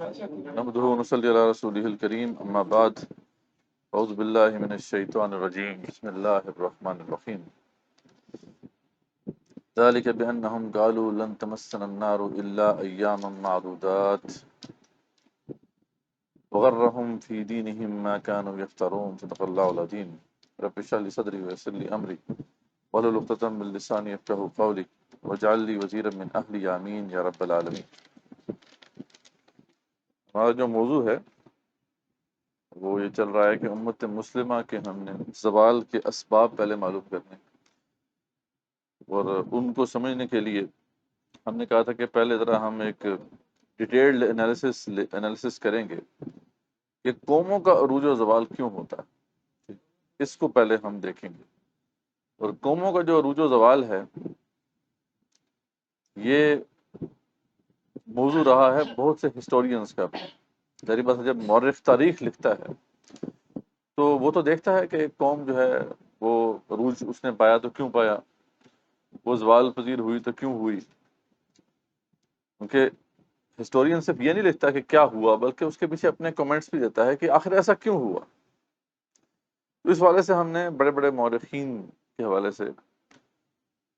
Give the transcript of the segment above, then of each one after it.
نحمده ونصلي على رسوله الكريم اما بعد اعوذ بالله من الشيطان الرجيم بسم الله الرحمن الرحيم ذلك بأنهم قالوا لن تمسنا النار إلا أياما معدودات وغرهم في دينهم ما كانوا يفترون صدق الله العظيم رب اشرح لي صدري ويسر لي أمري واحلل عقدة من لساني يفقهوا قولي واجعل لي وزيرا من أهلي آمين یا رب العالمین۔ ہمارا جو موضوع ہے وہ یہ چل رہا ہے کہ امت مسلمہ کے ہم نے زوال کے اسباب پہلے معلوم کرنے، اور ان کو سمجھنے کے لیے ہم نے کہا تھا کہ پہلے ذرا ہم ایک ڈیٹیلڈ انالیسس کریں گے کہ قوموں کا عروج و زوال کیوں ہوتا ہے، اس کو پہلے ہم دیکھیں گے۔ اور قوموں کا جو عروج و زوال ہے یہ موضوع رہا ہے بہت سے ہسٹورینز کا بھی۔ ظاہر بات ہے جب مورخ تاریخ لکھتا ہے تو وہ تو دیکھتا ہے کہ ایک قوم جو ہے وہ عروج اس نے پایا تو کیوں پایا، وہ زوال پذیر ہوئی تو کیوں ہوئی، کیونکہ ہسٹورین صرف یہ نہیں لکھتا کہ کیا ہوا بلکہ اس کے پیچھے اپنے کمنٹس بھی دیتا ہے کہ آخر ایسا کیوں ہوا۔ تو اس حوالے سے ہم نے بڑے بڑے مورخین کے حوالے سے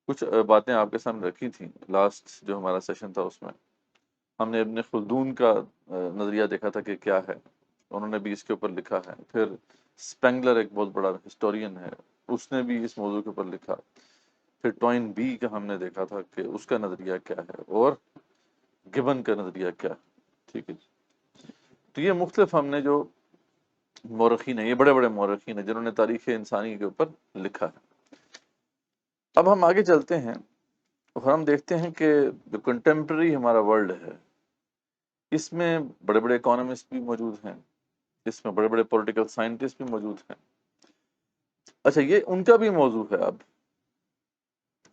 کچھ باتیں آپ کے سامنے رکھی تھیں۔ لاسٹ جو ہمارا سیشن تھا اس میں ہم نے ابن خلدون کا نظریہ دیکھا تھا کہ کیا ہے، انہوں نے بھی اس کے اوپر لکھا ہے۔ پھر اسپینگلر ایک بہت بڑا ہسٹورین ہے، اس نے بھی اس موضوع کے اوپر لکھا۔ پھر ٹوائن بی کا ہم نے دیکھا تھا کہ اس کا نظریہ کیا ہے، اور گبن کا نظریہ کیا ہے۔ ٹھیک ہے جی، تو یہ مختلف ہم نے جو مورخین ہیں، یہ بڑے بڑے مورخین ہیں جنہوں نے تاریخ انسانی کے اوپر لکھا ہے۔ اب ہم آگے چلتے ہیں اور ہم دیکھتے ہیں کہ جو کنٹمپرری ہمارا ورلڈ ہے اس میں بڑے بڑے اکانومسٹ بھی موجود ہیں، اس میں بڑے بڑے پولیٹیکل سائنٹسٹ بھی موجود ہیں۔ اچھا، یہ ان کا بھی موضوع ہے۔ اب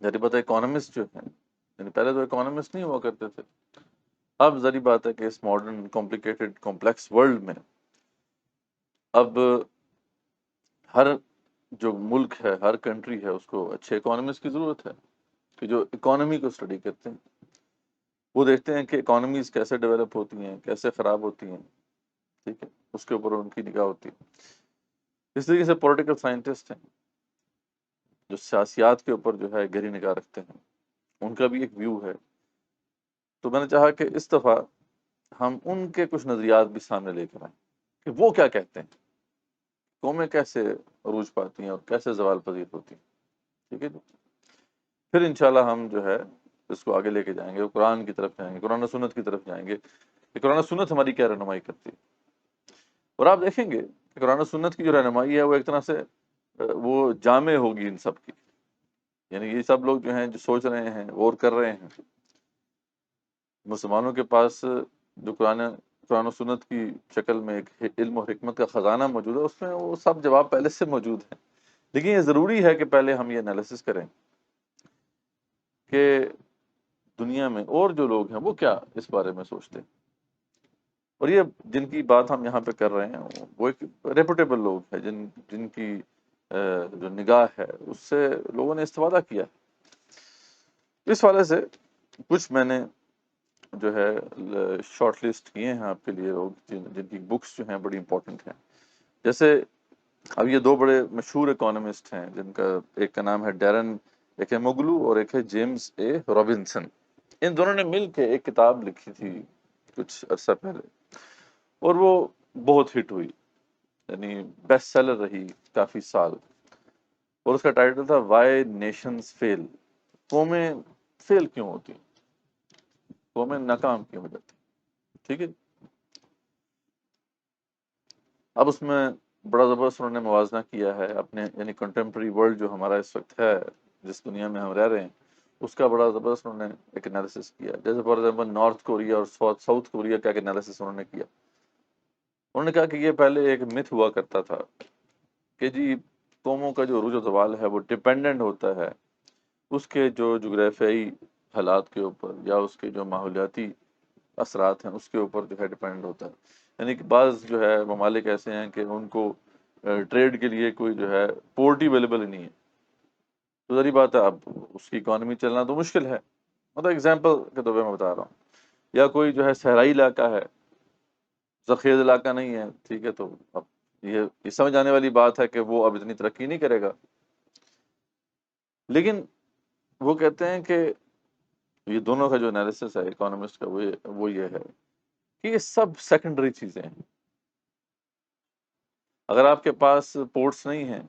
ذری بات ہے اکانومسٹ جو ہیں، یعنی پہلے تو اکانومسٹ نہیں ہوا کرتے تھے، اب ذری بات ہے کہ اس ماڈرن کمپلیکیٹڈ کمپلیکس ورلڈ میں اب ہر جو ملک ہے، ہر کنٹری ہے، اس کو اچھے اکانومسٹ کی ضرورت ہے کہ جو اکانومی کو اسٹڈی کرتے ہیں، وہ دیکھتے ہیں کہ اکانومیز کیسے ڈیولپ ہوتی ہیں، کیسے خراب ہوتی ہیں، ٹھیک ہے، اس کے اوپر ان کی نگاہ ہوتی ہے۔ اس طریقے سے پولیٹیکل سائنٹسٹ ہیں جو سیاسیات کے اوپر جو ہے گہری نگاہ رکھتے ہیں، ان کا بھی ایک ویو ہے۔ تو میں نے چاہا کہ اس دفعہ ہم ان کے کچھ نظریات بھی سامنے لے کر آئیں کہ وہ کیا کہتے ہیں، قومیں کیسے عروج پاتی ہیں اور کیسے زوال پذیر ہوتی ہیں۔ ٹھیک ہے جی، پھر انشاءاللہ ہم جو ہے اس کو آگے لے کے جائیں گے، قرآن کی طرف جائیں گے، قرآن و سنت کی طرف جائیں گے کہ قرآن و سنت ہماری کیا رہنمائی کرتی ہے۔ اور آپ دیکھیں گے کہ قرآن و سنت کی جو رہنمائی ہے وہ ایک طرح سے وہ جامع ہوگی ان سب کی، یعنی یہ سب لوگ جو ہیں جو سوچ رہے ہیں اور کر رہے ہیں، مسلمانوں کے پاس جو قرآن و سنت کی شکل میں ایک علم و حکمت کا خزانہ موجود ہے، اس میں وہ سب جواب پہلے سے موجود ہیں۔ لیکن یہ ضروری ہے کہ پہلے ہم یہ انالیسس کریں کہ دنیا میں اور جو لوگ ہیں وہ کیا اس بارے میں سوچتے ہیں۔ اور یہ جن کی بات ہم یہاں پہ کر رہے ہیں وہ ایک ریپوٹیبل لوگ ہیں جن کی جو نگاہ ہے اس سے لوگوں نے استفادہ کیا ہے۔ اس حوالے سے کچھ میں نے جو ہے شارٹ لسٹ کیے ہیں آپ کے لیے، لوگ جن کی بکس جو ہیں بڑی امپورٹنٹ ہیں۔ جیسے اب یہ دو بڑے مشہور اکانومسٹ ہیں جن کا ایک کا نام ہے ڈیرن ایکموگلو اور ایک ہے جیمز اے رابنسن۔ ان دونوں نے مل کے ایک کتاب لکھی تھی کچھ عرصہ پہلے، اور وہ بہت ہٹ ہوئی، یعنی بیسٹ سیلر رہی کافی سال، اور اس کا ٹائٹل تھا وائی نیشنز فیل، قومیں فیل کیوں ہوتی ہیں، قومیں ناکام کیوں ہو جاتی ہیں۔ ٹھیک ہے، اب اس میں بڑا زبردست انہوں نے موازنہ کیا ہے اپنے، یعنی کنٹمپرری ورلڈ جو ہمارا اس وقت ہے، جس دنیا میں ہم رہ رہے ہیں، اس کا بڑا زبردست انہوں نے ایک انالیسس کیا۔ جیسے فار ایگزامپل نارتھ کوریا اور ساؤتھ کوریا کا ایک انالیسس انہوں نے کیا۔ انہوں نے کہا کہ یہ پہلے ایک متھ ہوا کرتا تھا کہ جی قوموں کا جو عروج و زوال ہے وہ ڈپینڈنٹ ہوتا ہے اس کے جو جغرافیائی حالات کے اوپر، یا اس کے جو ماحولیاتی اثرات ہیں اس کے اوپر جو ہے ڈپینڈ ہوتا ہے۔ یعنی کہ بعض جو ہے ممالک ایسے ہیں کہ ان کو ٹریڈ کے لیے کوئی جو ہے پورٹ ہی اویلیبل نہیں ہے، تو ظاہر بات ہے اب اس کی اکانومی چلنا تو مشکل ہے۔ مطلب اگزامپل کے طور پہ میں بتا رہا ہوں، یا کوئی جو ہے صحرائی علاقہ ہے زرخیز علاقہ نہیں ہے، ٹھیک ہے، تو اب یہ سمجھ آنے والی بات ہے کہ وہ اب اتنی ترقی نہیں کرے گا. لیکن وہ کہتے ہیں کہ یہ دونوں کا جو انالیسس ہے اکانومسٹ کا وہ یہ ہے کہ یہ سب سیکنڈری چیزیں ہیں. اگر آپ کے پاس پورٹس نہیں ہیں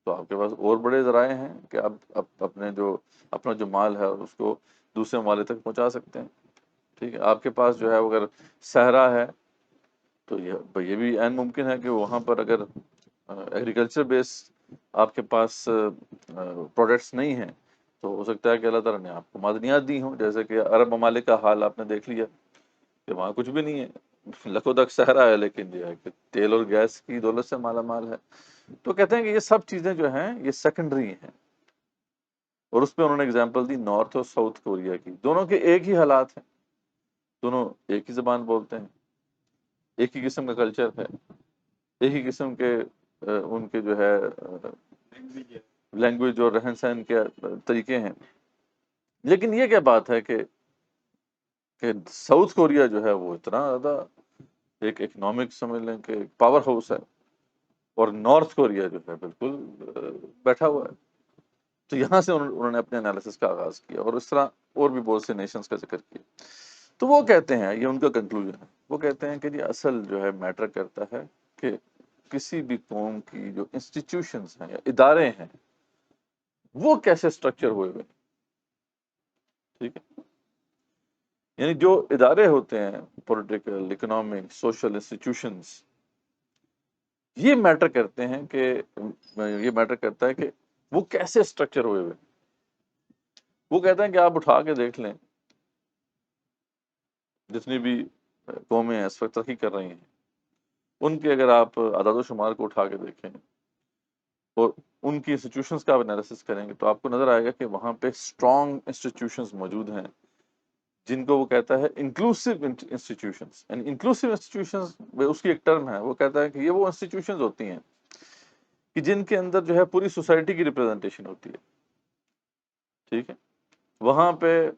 تو آپ کے پاس اور بڑے ذرائع ہیں کہ آپ اپنا جو مال ہے اس کو دوسرے ممالک تک پہنچا سکتے ہیں. ٹھیک ہے، آپ کے پاس جو ہے اگر صحرا ہے تو یہ بھی عین ممکن ہے کہ وہاں پر اگر ایگریکلچر بیس آپ کے پاس پروڈکٹس نہیں ہیں تو ہو سکتا ہے کہ اللہ تعالیٰ نے آپ کو معدنیات دی ہوں، جیسے کہ عرب ممالک کا حال آپ نے دیکھ لیا کہ وہاں کچھ بھی نہیں ہے، لکھوں تک صحرا ہے، لیکن یہ ہے کہ تیل اور گیس کی دولت سے مالا مال ہے. تو کہتے ہیں کہ یہ سب چیزیں جو ہیں یہ سیکنڈری ہیں. اور اس پہ انہوں نے اگزامپل دی نارتھ اور ساؤتھ کوریا کی. دونوں کے ایک ہی حالات ہیں، دونوں ایک ہی زبان بولتے ہیں، ایک ہی قسم کا کلچر ہے، ایک ہی قسم کے ان کے جو ہے لینگویج اور رہن سہن کے طریقے ہیں. لیکن یہ کیا بات ہے کہ ساؤتھ کوریا جو ہے وہ اتنا زیادہ ایک اکنامک سمجھ لیں کہ پاور ہاؤس ہے، اور نارتھ کوریا جو ہے بالکل بیٹھا ہوا ہے. تو یہاں سے انہوں نے اپنے انالیسس کا آغاز کیا، اور اس طرح اور بھی بہت سے نیشنز کا ذکر کیا. تو وہ کہتے ہیں، یہ ان کا کنکلوژن ہے، وہ کہتے ہیں کہ یہ اصل جو ہے میٹر کرتا ہے کہ کسی بھی قوم کی جو انسٹیٹیوشنز ہیں یا ادارے ہیں وہ کیسے سٹرکچر ہوئے ہوئے. ٹھیک ہے، یعنی جو ادارے ہوتے ہیں پولیٹیکل، اکنامک، سوشل انسٹیٹیوشنز، یہ میٹر کرتے ہیں کہ یہ میٹر کرتا ہے کہ وہ کیسے سٹرکچر ہوئے ہوئے. وہ کہتے ہیں کہ آپ اٹھا کے دیکھ لیں جتنی بھی قومیں اس وقت ترقی کر رہی ہیں ان کے اگر آپ اعداد و شمار کو اٹھا کے دیکھیں اور ان کی انسٹیٹیوشنز کا انالیسس کریں گے تو آپ کو نظر آئے گا کہ وہاں پہ اسٹرانگ انسٹیٹیوشنز موجود ہیں جن کو وہ کہتا ہے انکلوسیو انسٹیٹیوشنز. یعنی انکلوسیو انسٹیٹیوشنز اس کی ایک ٹرم ہے، وہ کہتا ہے کہ یہ وہ انسٹیٹیوشنز ہوتی ہیں کہ جن کے اندر جو ہے پوری سوسائٹی کی ریپرزنٹیشن ہوتی ہے. ٹھیک ہے، وہاں پہ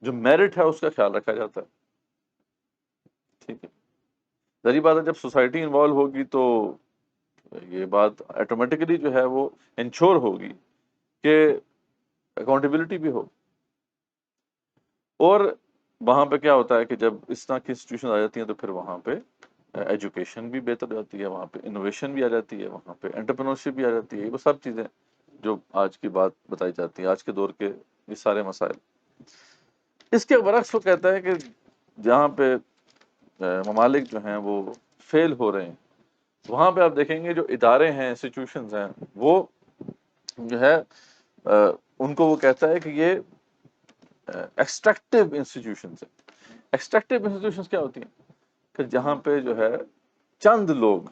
جو میرٹ ہے اس کا خیال رکھا جاتا ہے. ٹھیک ہے، ظاہری بات ہے جب سوسائٹی انوالو ہوگی تو یہ بات آٹومیٹکلی جو ہے وہ انشور ہوگی کہ اکاؤنٹیبلٹی بھی ہو. اور وہاں پہ کیا ہوتا ہے کہ جب اس طرح کی انسٹیٹیوشن آ جاتی ہیں تو پھر وہاں پہ ایجوکیشن بھی بہتر جاتی ہے، وہاں پہ انوویشن بھی آ جاتی ہے، وہاں پہ انٹرپرینورشپ بھی آ جاتی ہے. وہ سب چیزیں جو آج کی بات بتائی جاتی ہیں، آج کے دور کے یہ سارے مسائل. اس کے برعکس وہ کہتا ہے کہ جہاں پہ ممالک جو ہیں وہ فیل ہو رہے ہیں وہاں پہ آپ دیکھیں گے جو ادارے ہیں، انسٹیٹیوشنز ہیں، وہ جو ہے ان کو وہ کہتا ہے کہ یہ ایکسٹریکٹیو انسٹیٹیوشنز ہیں. ایکسٹریکٹیو انسٹیٹیوشنز کیا ہوتی ہیں کہ جہاں پہ جو ہے چند لوگ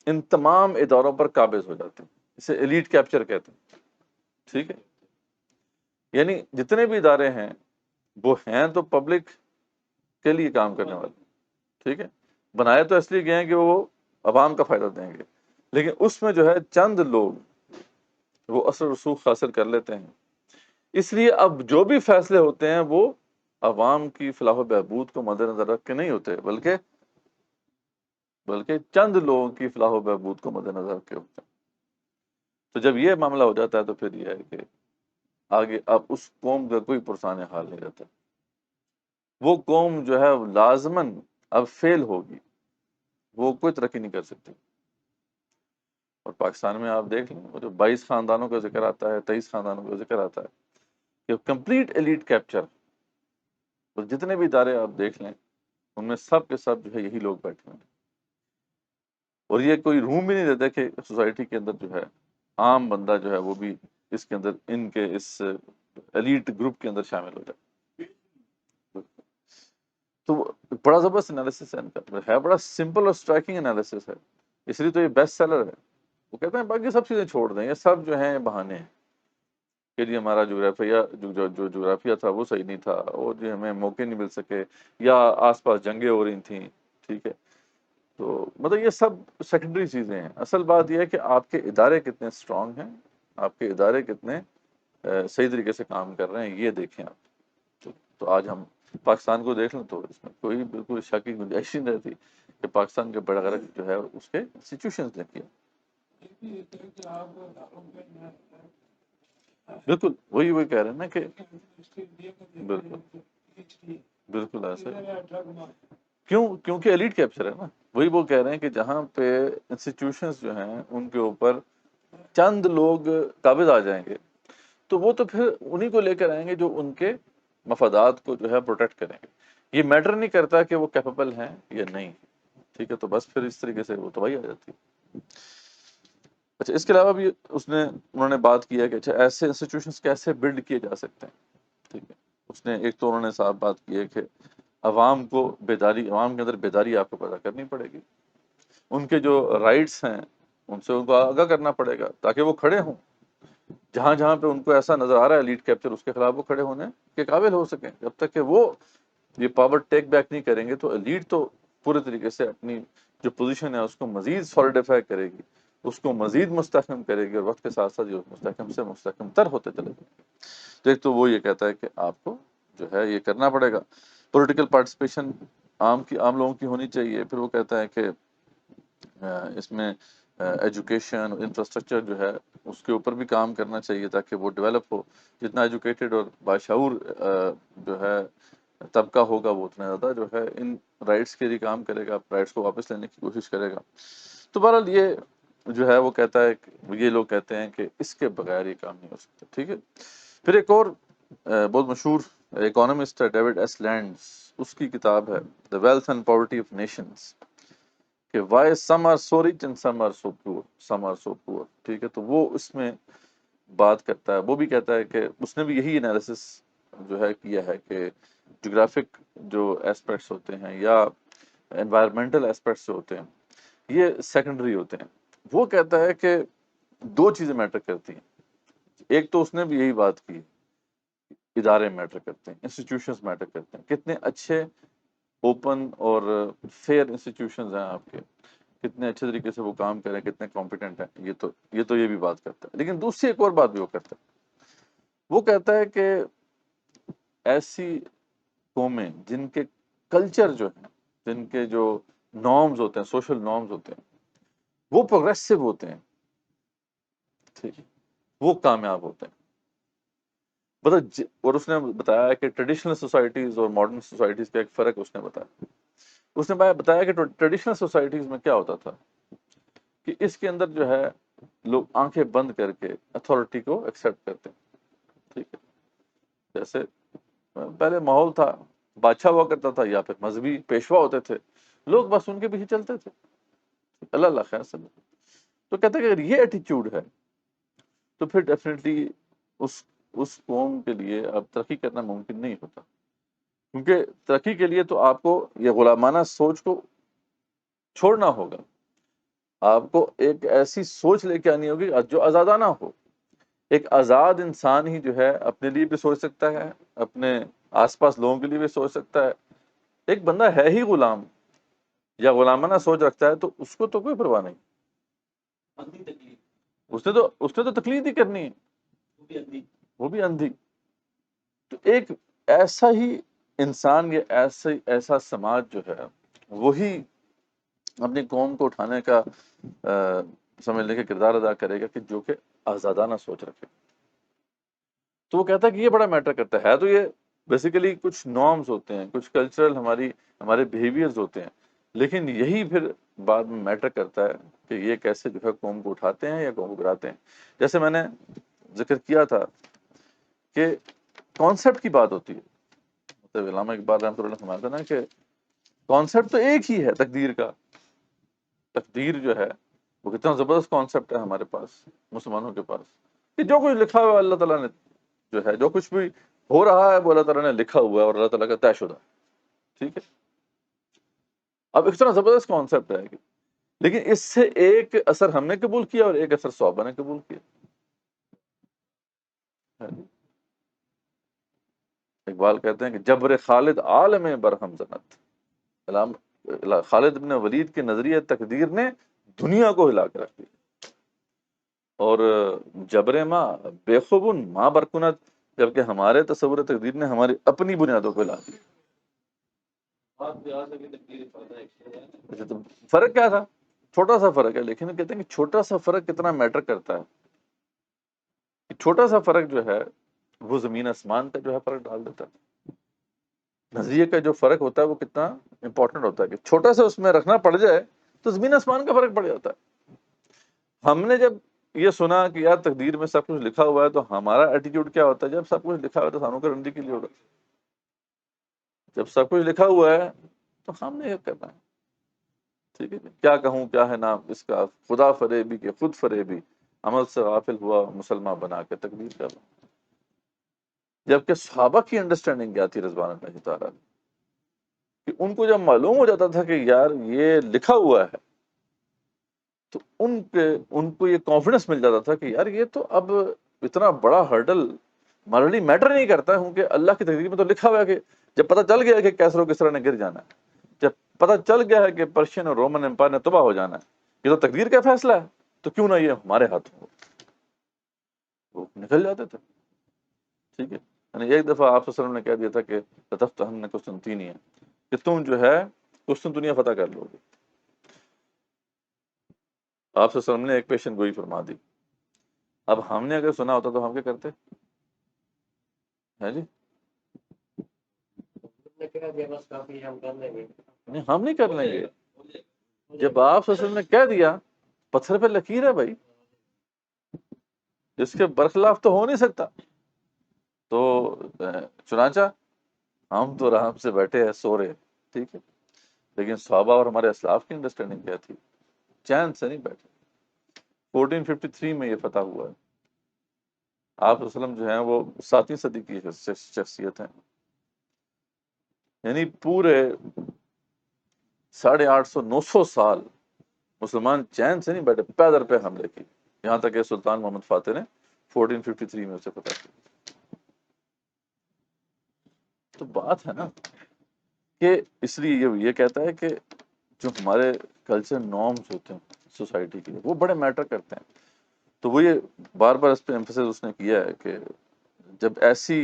ان تمام اداروں پر قابض ہو جاتے ہیں، اسے ایلیٹ کیپچر کہتے ہیں. ٹھیک ہے، یعنی جتنے بھی ادارے ہیں وہ ہیں تو پبلک کے لیے کام کرنے والے. ٹھیک ہے، بنائے تو اس لیے گئے ہیں کہ وہ عوام کا فائدہ دیں گے، لیکن اس میں جو ہے چند لوگ وہ اثر رسوخ حاصل کر لیتے ہیں. اس لیے اب جو بھی فیصلے ہوتے ہیں وہ عوام کی فلاح و بہبود کو مد نظر رکھ کے نہیں ہوتے، بلکہ چند لوگوں کی فلاح و بہبود کو مد نظر رکھ کے ہوتے ہیں. تو جب یہ معاملہ ہو جاتا ہے تو پھر یہ ہے کہ آگے اب اس قوم کا کوئی پرسان حال نہیں رہتا. وہ قوم جو ہے لازماً اب فیل ہوگی، وہ کوئی ترقی نہیں کر سکتی. اور پاکستان میں آپ دیکھ لیں وہ جو 22 خاندانوں کا ذکر آتا ہے، 23 خاندانوں کا ذکر آتا ہے کہ کمپلیٹ ایلیٹ کیپچر. اور جتنے بھی ادارے آپ دیکھ لیں ان میں سب کے سب جو ہے یہی لوگ بیٹھے ہیں، اور یہ کوئی روم بھی نہیں دیتا کہ سوسائٹی کے اندر جو ہے عام بندہ جو ہے وہ بھی اس کے اندر ان کے اس ایلیٹ گروپ کے اندر شامل ہو جائے. تو بڑا زبردست انالیسس ہے ان کا، ہے بڑا سمپل اور اسٹرائکنگ انالیسس ہے، اس لیے تو یہ بیسٹ سیلر ہے. وہ کہتے ہیں باقی سب چیزیں چھوڑ دیں، یہ سب جو ہیں بہانے ہیں کہ جی ہمارا جو جغرافیہ تھا وہ صحیح نہیں تھا، اور جو ہمیں موقع نہیں مل سکے، یا آس پاس جنگیں ہو رہی تھیں. ٹھیک ہے، تو مطلب یہ سب سیکنڈری چیزیں ہیں. اصل بات یہ ہے کہ آپ کے ادارے کتنے اسٹرانگ ہیں، آپ کے ادارے کتنے صحیح طریقے سے کام کر رہے ہیں، یہ دیکھیں آپ. تو آج ہم پاکستان کو دیکھ لیں تو اس میں کوئی بالکل شک کی گنجائش ہی نہیں رہتی کہ پاکستان کے بڑا غرق جو ہے اس کے انسٹیٹیوشنز نے کیا. بالکل وہی کہہ رہے ہیں نا کہ بالکل بالکل ایسا کیونکہ ایلیٹ کیپچر ہے نا. وہی وہ کہہ رہے ہیں کہ جہاں پہ انسٹیٹیوشنز جو ہیں ان کے اوپر چند لوگ قابض آ جائیں گے تو وہ تو پھر انہی کو لے کر آئیں گے جو ان کے مفادات کو جو ہے پروٹیکٹ کریں گے. یہ میٹر نہیں کرتا کہ وہ کیپیبل ہیں یا نہیں. ٹھیک ہے, تو بس پھر اس طریقے سے وہ تباہی آ جاتی ہے. اچھا, اس کے علاوہ بھی انہوں نے بات کی ہے کہ اچھا ایسے انسٹیٹیوشنز کیسے بلڈ کیے جا سکتے ہیں. ٹھیک ہے, اس نے ایک تو انہوں نے صاحب بات کی ہے کہ عوام کے اندر بیداری آپ کو پیدا کرنی پڑے گی. ان کے جو رائٹس ہیں ان سے ان کو آگاہ کرنا پڑے گا تاکہ وہ کھڑے ہوں جہاں جہاں پہ ان کو ایسا نظر آ رہا ہے لیڈ کیپچر, اس کے خلاف وہ کھڑے ہونے کے قابل ہو سکیں. جب تک کہ وہ یہ پاور ٹیک بیک نہیں کریں گے تو لیڈ تو پورے طریقے سے اپنی جو پوزیشن ہے اس کو مزید سالیڈیفائی کرے گی, اس کو مزید مستحکم کرے گی, اور وقت کے ساتھ ساتھ جو مستحکم سے مستحکم تر ہوتے چلے گئے. تو ایک تو وہ یہ کہتا ہے کہ آپ کو جو ہے یہ کرنا پڑے گا, پولیٹیکل پارٹیسپیشن عام لوگوں کی ہونی چاہیے. پھر وہ کہتا ہے کہ اس میں ایجوکیشن انفراسٹرکچر جو ہے اس کے اوپر بھی کام کرنا چاہیے تاکہ وہ ڈیولپ ہو. جتنا ایجوکیٹڈ اور باشعور جو ہے طبقہ ہوگا وہ اتنا زیادہ جو ہے ان رائٹس کے لیے کام کرے گا, رائٹس کو واپس لینے کی کوشش کرے گا. تو بہرحال یہ جو ہے وہ کہتا ہے کہ یہ لوگ کہتے ہیں کہ اس کے بغیر یہ کام نہیں ہو سکتا. ٹھیک ہے. پھر ایک اور بہت مشہور اکانومسٹ ہے ڈیوڈ ایس لینڈز, اس کی کتاب ہے the wealth and poverty of nations کہ why some are so rich and some are so poor. ٹھیک ہے, تو وہ اس میں بات کرتا ہے. وہ بھی کہتا ہے کہ اس نے بھی یہی انالیسس جو ہے کیا ہے کہ جغرافک جو ایسپیکٹس ہوتے ہیں یا انوائرمنٹل ایسپیکٹس جو ہوتے ہیں یہ سیکنڈری ہوتے ہیں. وہ کہتا ہے کہ دو چیزیں میٹر کرتی ہیں. ایک تو اس نے بھی یہی بات کی, ادارے میٹر کرتے ہیں, انسٹیٹیوشنز میٹر کرتے ہیں, کتنے اچھے اوپن اور فیئر انسٹیٹیوشنز ہیں آپ کے, کتنے اچھے طریقے سے وہ کام کریں, کتنے کمپیٹنٹ ہیں. یہ تو یہ بھی بات کرتا ہے. لیکن دوسری ایک اور بات بھی وہ کرتا ہے. وہ کہتا ہے کہ ایسی قومیں جن کے کلچر جو ہیں, جن کے جو نارمز ہوتے ہیں, سوشل نارمز ہوتے ہیں, وہ پروگریسو ہوتے ہیں, ٹھیک ہے, وہ کامیاب ہوتے ہیں. اور اس نے بتایا کہ ٹریڈیشنل سوسائٹیز اور ماڈرن سوسائٹیز کا ایک فرق اس نے بتایا. اس نے بتایا کہ ٹریڈیشنل سوسائٹیز میں کیا ہوتا تھا کہ اس کے اندر جو ہے لوگ آنکھیں بند کر کے اتھارٹی کو ایکسیپٹ کرتے ہیں. ٹھیک ہے, جیسے پہلے ماحول تھا, بادشاہ ہوا کرتا تھا یا پھر مذہبی پیشوا ہوتے تھے, لوگ بس ان کے پیچھے چلتے تھے, اللہ اللہ خیر سب. تو کہتے ہیں کہ اگر یہ ایٹیچیوڈ ہے تو پھر ڈیفینیٹلی اس قوم کے لیے اب ترقی کرنا ممکن نہیں ہوتا, کیونکہ ترقی کے لیے تو آپ کو یہ غلامانہ سوچ کو چھوڑنا ہوگا. آپ کو ایک ایسی سوچ لے کے آنی ہوگی جو آزادانہ ہو. ایک آزاد انسان ہی جو ہے اپنے لیے بھی سوچ سکتا ہے, اپنے آس پاس لوگوں کے لیے بھی سوچ سکتا ہے. ایک بندہ ہے ہی غلام یا غلامانہ سوچ رکھتا ہے تو اس کو تو کوئی پرواہ نہیں, اس نے تو تقلید ہی کرنی ہے, وہ بھی اندھی. تو ایک ایسا ہی انسان یا ایسا سماج جو ہے وہی اپنی قوم کو اٹھانے کا سمجھنے کا کردار ادا کرے گا کہ جو کہ آزادانہ سوچ رکھے. تو وہ کہتا ہے کہ یہ بڑا میٹر کرتا ہے. تو یہ بیسیکلی کچھ نارمز ہوتے ہیں, کچھ کلچرل ہمارے بیہیویئرز ہوتے ہیں, لیکن یہی پھر بعد میں میٹر کرتا ہے کہ یہ کیسے جو ہے قوم کو اٹھاتے ہیں یا قوم کو گراتے ہیں. جیسے میں نے ذکر کیا تھا کہ کانسیپٹ کی بات ہوتی ہے, مطلب علامہ اقبال رحمۃ اللہ فرماتے ہیں نا کہ کانسیپٹ تو ایک ہی ہے تقدیر کا. تقدیر جو ہے وہ کتنا زبردست کانسیپٹ ہے ہمارے پاس مسلمانوں کے پاس, کہ جو کچھ لکھا ہوا ہے اللہ تعالیٰ نے جو ہے جو کچھ بھی ہو رہا ہے وہ اللہ تعالیٰ نے لکھا ہوا ہے اور اللہ تعالیٰ کا طے شدہ. ٹھیک ہے, اب اتنا زبردست کانسیپٹ ہے لیکن اس سے ایک اثر ہم نے قبول کیا اور ایک اثر صحابہ نے قبول کیا. اقبال کہتے ہیں کہ جبر خالد عالم برہم زنت, خالد بن ولید کے نظریہ تقدیر نے دنیا کو ہلا کے رکھ دیا. اور جبر ماں بے خوبن ماں برکنت, جبکہ ہمارے تصور تقدیر نے ہماری اپنی بنیادوں کو ہلا دیا. اچھا تو فرق کیا تھا؟ چھوٹا سا فرق ہے، لیکن کہتے ہیں کہ چھوٹا سا فرق کتنا میٹر کرتا ہے، کہ چھوٹا سا فرق جو ہے وہ زمین آسمان کا جو ہے فرق ڈال دیتا ہے۔ نظریے کا جو فرق ہوتا ہے وہ کتنا امپورٹنٹ ہوتا ہے، کہ چھوٹا سا اس میں رکھنا پڑ جائے تو زمین آسمان کا فرق پڑ جاتا ہے۔ ہم نے جب یہ سنا کہ یار تقدیر میں سب کچھ لکھا ہوا ہے، تو ہمارا ایٹیٹیوڈ کیا ہوتا ہے؟ جب سب کچھ لکھا ہوا ہے تو سانوں کرنے کے لیے ہوگا، جب سب کچھ لکھا ہوا ہے تو ہم نے یہ کرنا ہے، ٹھیک ہے جی؟ کیا کہوں کیا ہے نام اس کا، خدا فریبی کے خود فریبی، عمل سے غافل ہوا مسلمان بنا کے تقدیر کا۔ جبکہ صحابہ کی انڈرسٹینڈنگ کیا تھی رضوان اللہ تعالیٰ، کہ ان کو جب معلوم ہو جاتا تھا کہ یار یہ لکھا ہوا ہے، تو ان کو یہ کانفیڈنس مل جاتا تھا کہ یار یہ تو اب اتنا بڑا ہرڈل ہمارے لیے میٹر نہیں کرتا ہے، کیونکہ اللہ کی تقدیر میں تو لکھا ہوا ہے کہ جب پتہ چل گیا کہ کیسر و کسرا نے گر جانا ہے، جب پتہ چل گیا ہے کہ پرشین اور رومن امپائر نے تباہ ہو جانا ہے، یہ تو تقدیر کا فیصلہ ہے، تو کیوں نہ یہ ہمارے ہاتھوں ہو، وہ نکل جاتے تھے، ٹھیک ہے۔ یعنی ایک دفعہ آپ صلی اللہ علیہ وسلم نے کہہ دیا تھا کہ لتفتحن قسطنطینیہ، کہ تم جو ہے قسطنطنیہ فتح کر لو گے۔ آپ صلی اللہ علیہ وسلم نے ایک پیشن گوئی فرما دی۔ اب ہم نے اگر سنا ہوتا تو ہم کیا کرتے ہیں جی؟ نہیں، ہم نہیں کر لیں گے۔ جب آپ صلی اللہ علیہ وسلم نے کہہ دیا، پتھر پہ لکیر ہے بھائی، جس کے برخلاف تو ہو نہیں سکتا، تو چنانچہ ہم تو آرام سے بیٹھے ہیں سو رہے، ٹھیک ہے، لیکن صحابہ اور ہمارے اسلاف کی انڈرسٹینڈنگ کیا تھی؟ چین سے نہیں بیٹھے۔ 1453 میں یہ فتح ہوا ہے۔ آپ صلی اللہ علیہ وسلم جو ہیں وہ 7ویں صدی کی شخصیت ہیں، یعنی پورے 850 900 سال مسلمان چین سے نہیں بیٹھے، پیدر پہ حملے کی، یہاں تک کہ سلطان محمد فاتح نے 1453 میں اسے فتح کیا۔ تو بات ہے نا کہ اس لیے یہ کہتا ہے کہ جو ہمارے کلچر نارمز ہوتے ہیں سوسائٹی کے، وہ بڑے میٹر کرتے ہیں۔ تو وہ یہ بار بار اس پہ ایمفسس اس نے کیا ہے کہ جب ایسی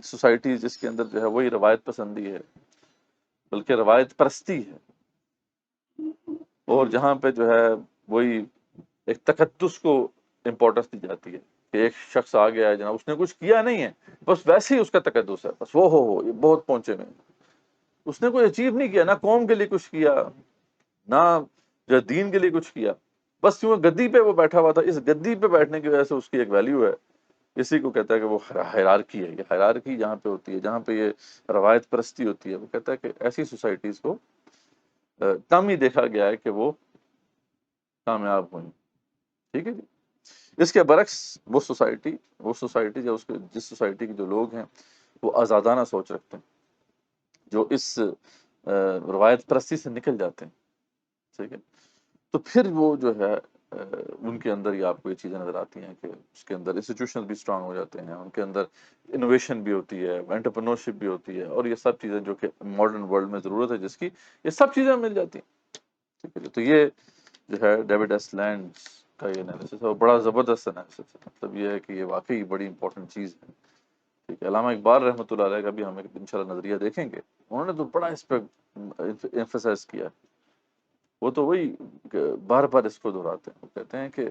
سوسائٹی جس کے اندر جو ہے وہی روایت پسندی ہے، بلکہ روایت پرستی ہے، اور جہاں پہ جو ہے وہی ایک تقدس کو امپورٹنس دی جاتی ہے کہ ایک شخص آ گیا ہے جناب، اس نے کچھ کیا نہیں ہے، بس ویسے ہی اس کا تقدس ہے، بس وہ ہو یہ بہت پہنچے میں، اس نے کوئی اچیو نہیں کیا، نہ قوم کے لیے کچھ کیا، نہ جو دین کے لیے کچھ کیا، بس کیوں گدی پہ وہ بیٹھا ہوا تھا، اس گدی پہ بیٹھنے کی وجہ سے اس کی ایک ویلیو ہے۔ اسی کو کہتا ہے کہ وہ ہائرارکی ہے، یہ ہائرارکی جہاں پہ ہوتی ہے، جہاں پہ یہ روایت پرستی ہوتی ہے، وہ کہتا ہے کہ ایسی سوسائٹیز کو کم ہی دیکھا گیا ہے کہ وہ کامیاب ہوئیں، ٹھیک ہے جی۔ اس کے برعکس وہ سوسائٹی جس سوسائٹی کے جو لوگ ہیں وہ آزادانہ سوچ رکھتے ہیں، جو اس روایت پرستی سے نکل جاتے ہیں، ٹھیک ہے، تو پھر وہ جو ہے ان کے اندر یہ آپ کو یہ چیزیں نظر آتی ہیں کہ اس کے اندر انسٹیٹیوشن بھی اسٹرانگ ہو جاتے ہیں، ان کے اندر انوویشن بھی ہوتی ہے، انٹرپرنورشپ بھی ہوتی ہے، اور یہ سب چیزیں جو کہ ماڈرن ورلڈ میں ضرورت ہے جس کی، یہ سب چیزیں مل جاتی ہیں، ٹھیک ہے۔ تو یہ جو ہے ڈیوڈ ایس لینڈ کا یہ انالیسس ہے، وہ بڑا زبردست انالیسس ہے، مطلب یہ ہے کہ یہ واقعی بڑی امپورٹنٹ چیز ہے، ٹھیک ہے۔ علامہ اقبال رحمۃ اللہ علیہ کا بھی ہم ایک انشاءاللہ نظریہ دیکھیں گے، انہوں نے تو بڑا اس پہ ایمفسائز کیا ہے، وہ تو وہی بار بار اس کو دہراتے ہیں، وہ کہتے ہیں کہ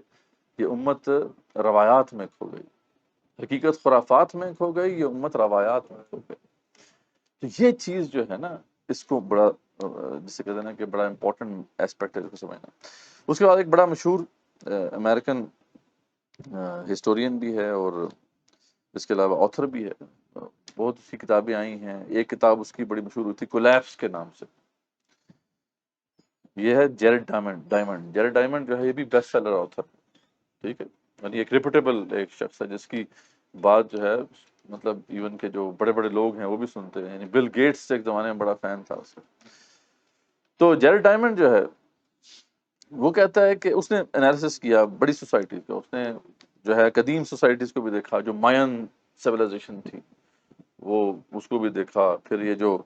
یہ امت روایات میں کھو گئی، حقیقت خرافات میں کھو گئی، یہ امت روایات میں کھو گئی۔ تو یہ چیز جو ہے نا، اس کو بڑا جسے کہتے ہیں نا کہ بڑا امپورٹنٹ ایسپیکٹ ہے اس کو سمجھنا۔ اس کے بعد ایک بڑا مشہور امریکن ہسٹورین بھی ہے، اور اس کے علاوہ آتھر بھی ہے، بہت سی کتابیں آئی ہیں، ایک کتاب اس کی بڑی مشہور ہوئی تھی کولیپس کے نام سے، یہ ہے جیرڈ ڈائمنڈ۔ جیرڈ ڈائمنڈ جو ہے یہ بھی بیسٹ سیلر آتھر، ٹھیک ہے، یعنی ایک ریپوٹیبل ایک شخص ہے جس کی بات جو ہے مطلب ایون کے جو بڑے بڑے لوگ ہیں وہ بھی سنتے ہیں، یعنی بل گیٹس ایک زمانے میں بڑا فین تھا اس کا۔ تو جیرڈ ڈائمنڈ جو ہے وہ کہتا ہے کہ اس نے انالیسس کیا بڑی سوسائٹیز کا، اس نے جو ہے قدیم سوسائٹیز کو بھی دیکھا، جو مائن سویلائزیشن تھی وہ اس کو بھی دیکھا، پھر یہ جو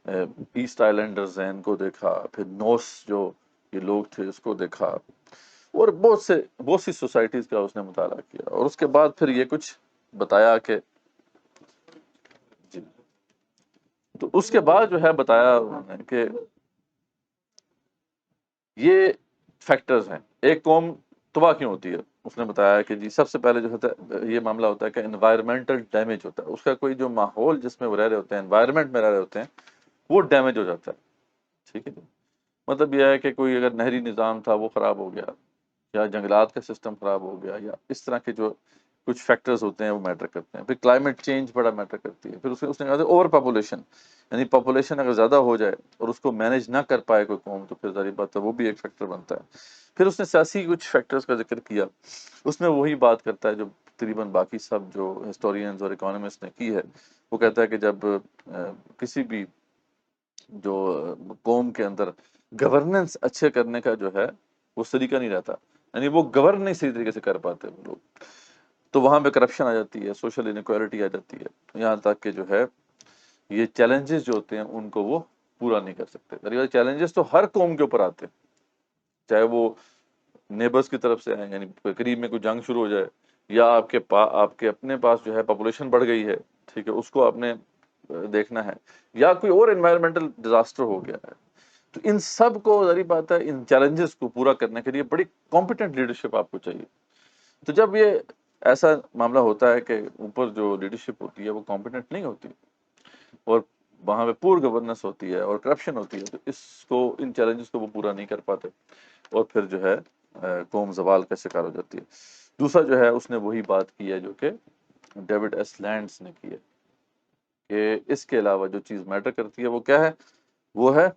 ایسٹ آئلینڈرز ہیں ان کو دیکھا، پھر نورس جو یہ لوگ تھے اس کو دیکھا، اور بہت سی سوسائٹیز کا اس نے مطالعہ کیا، اور اس کے بعد پھر یہ کچھ بتایا کہ جی تو اس کے بعد جو ہے بتایا انہوں نے کہ یہ فیکٹرز ہیں ایک قوم تباہ کیوں ہوتی ہے. اس نے بتایا کہ جی سب سے پہلے جو ہوتا ہے یہ معاملہ ہوتا ہے کہ انوائرمنٹل ڈیمیج ہوتا ہے. اس کا کوئی جو ماحول جس میں وہ رہ رہے ہوتے ہیں، انوائرمنٹ میں رہ رہے ہوتے ہیں، وہ ڈیمیج ہو جاتا ہے. ٹھیک ہے جی. مطلب یہ ہے کہ کوئی اگر نہری نظام تھا وہ خراب ہو گیا، یا جنگلات کا سسٹم خراب ہو گیا، یا اس طرح کے جو کچھ فیکٹرز ہوتے ہیں وہ میٹر کرتے ہیں. پھر کلائمیٹ چینج بڑا میٹر کرتی ہے. پھر اس نے کہا اوور پاپولیشن، یعنی پاپولیشن اگر زیادہ ہو جائے اور اس کو مینیج نہ کر پائے کوئی قوم تو پھر ظاہر بات ہے وہ بھی ایک فیکٹر بنتا ہے. پھر اس نے سیاسی کچھ فیکٹرز کا ذکر کیا. اس میں وہی بات کرتا ہے جو تقریباً باقی سب جو ہسٹورینز اور اکانومسٹ نے کی ہے. وہ کہتا ہے کہ جب کسی بھی جو قوم کے اندر گورننس اچھے کرنے کا جو ہے وہ طریقہ نہیں رہتا، یعنی وہ گورن نہیں صحیح طریقے سے کر پاتے وہ لوگ، تو وہاں پہ کرپشن آ جاتی ہے، سوشل انیکوالٹی آ جاتی ہے، یہاں تک کہ جو ہے یہ چیلنجز جو ہوتے ہیں ان کو وہ پورا نہیں کر سکتے. چیلنجز تو ہر قوم کے اوپر آتے ہیں، چاہے وہ نیبرز کی طرف سے آئیں، یعنی قریب میں کوئی جنگ شروع ہو جائے، یا آپ کے اپنے پاس جو ہے پاپولیشن بڑھ گئی ہے، ٹھیک ہے، اس کو آپ نے دیکھنا ہے، یا کوئی اور انوائرمنٹل ڈیزاسٹر ہو گیا ہے. تو ان سب کو ظاہر بات ہے ان چیلنجز کو پورا کرنے کے لیے بڑی کمپیٹنٹ لیڈرشپ آپ کو چاہیے. تو جب یہ ایسا معاملہ ہوتا ہے کہ اوپر جو لیڈرشپ ہوتی ہے وہ کمپیٹنٹ نہیں ہوتی اور وہاں پہ پور گورننس ہوتی ہے اور کرپشن ہوتی ہے، تو اس کو ان چیلنجز کو وہ پورا نہیں کر پاتے اور پھر جو ہے قوم زوال کا شکار ہو جاتی ہے. دوسرا جو ہے اس نے وہی بات کی ہے جو کہ ڈیوڈ ایس لینڈس نے کی ہے کہ اس کے علاوہ جو چیز میٹر کرتی ہے وہ کیا ہے، وہ ہے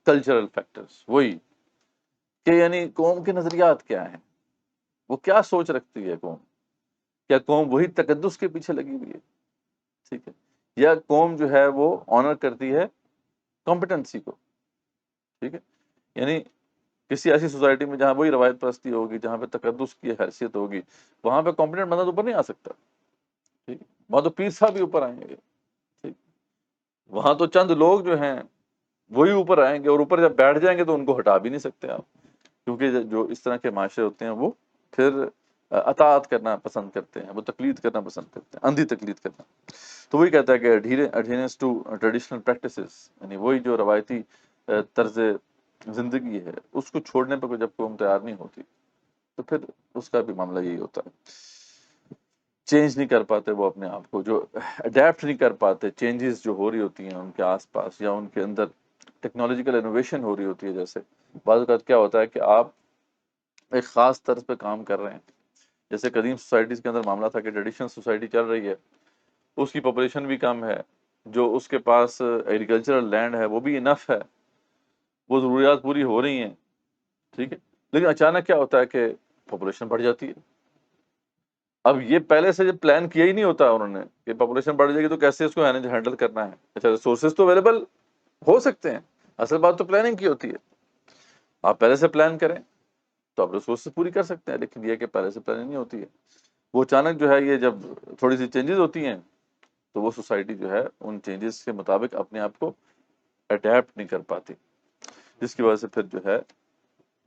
کلچرل فیکٹرز. وہی کہ یعنی قوم کے نظریات کیا ہیں، وہ کیا سوچ رکھتی ہے قوم، کیا قوم وہی تقدس کے پیچھے لگی ہوئی ہے، ٹھیک ہے، یا قوم جو ہے وہ آنر کرتی ہے کمپٹنسی کو. ٹھیک ہے، یعنی کسی ایسی سوسائٹی میں جہاں وہی روایت پرستی ہوگی، جہاں پہ تقدس کی حیثیت ہوگی، وہاں پہ کمپٹنٹ بندہ تو اوپر نہیں آ سکتا. ٹھیک ہے، وہاں تو پیر صاحب بھی اوپر آئیں گے. ٹھیک، وہاں تو چند لوگ جو ہیں وہی اوپر آئیں گے، اور اوپر جب بیٹھ جائیں گے تو ان کو ہٹا بھی نہیں سکتے آپ، کیونکہ جو اس طرح کے معاشرے ہوتے ہیں وہ پھر اطاعت کرنا پسند کرتے ہیں، وہ تقلید کرنا پسند کرتے ہیں، اندھی تقلید کرنا. تو وہی کہتا ہے کہ adherence to traditional practices، یعنی وہی جو روایتی طرز زندگی ہے اس کو چھوڑنے پہ جب قوم تیار نہیں ہوتی تو پھر اس کا بھی معاملہ یہی ہوتا ہے. چینج نہیں کر پاتے وہ اپنے آپ کو، جو اڈیپٹ نہیں کر پاتے چینجز جو ہو رہی ہوتی ہیں ان کے آس پاس، یا ان کے اندر ٹیکنالوجیکل انوویشن ہو رہی ہوتی ہے. جیسے بعض اوقات کیا ہوتا ہے کہ آپ ایک خاص طرز پہ کام کر رہے ہیں، جیسے قدیم سوسائٹیز کے اندر معاملہ تھا کہ ٹریڈیشنل سوسائٹی چل رہی ہے، اس کی پاپولیشن بھی کم ہے، جو اس کے پاس ایگریکلچرل لینڈ ہے وہ بھی انف ہے، وہ ضروریات پوری ہو رہی ہیں. ٹھیک ہے، لیکن اچانک کیا ہوتا ہے کہ پاپولیشن بڑھ جاتی ہے. اب یہ پہلے سے جب پلان کیا ہی نہیں ہوتا انہوں نے کہ پاپولیشن بڑھ جائے گی تو کیسے اس کو ہینڈل کرنا ہے. اچھا ریسورسز تو اویلیبل ہو سکتے ہیں، اصل بات تو پلاننگ کی ہوتی ہے. آپ پہلے سے پلان کریں تو آپ ریسورسز پوری کر سکتے ہیں، لیکن یہ کہ پہلے سے پلاننگ نہیں ہوتی ہے. وہ اچانک جو ہے یہ جب تھوڑی سی چینجز ہوتی ہیں تو وہ سوسائٹی جو ہے ان چینجز کے مطابق اپنے آپ کو اڈیپٹ نہیں کر پاتی، جس کی وجہ سے پھر جو ہے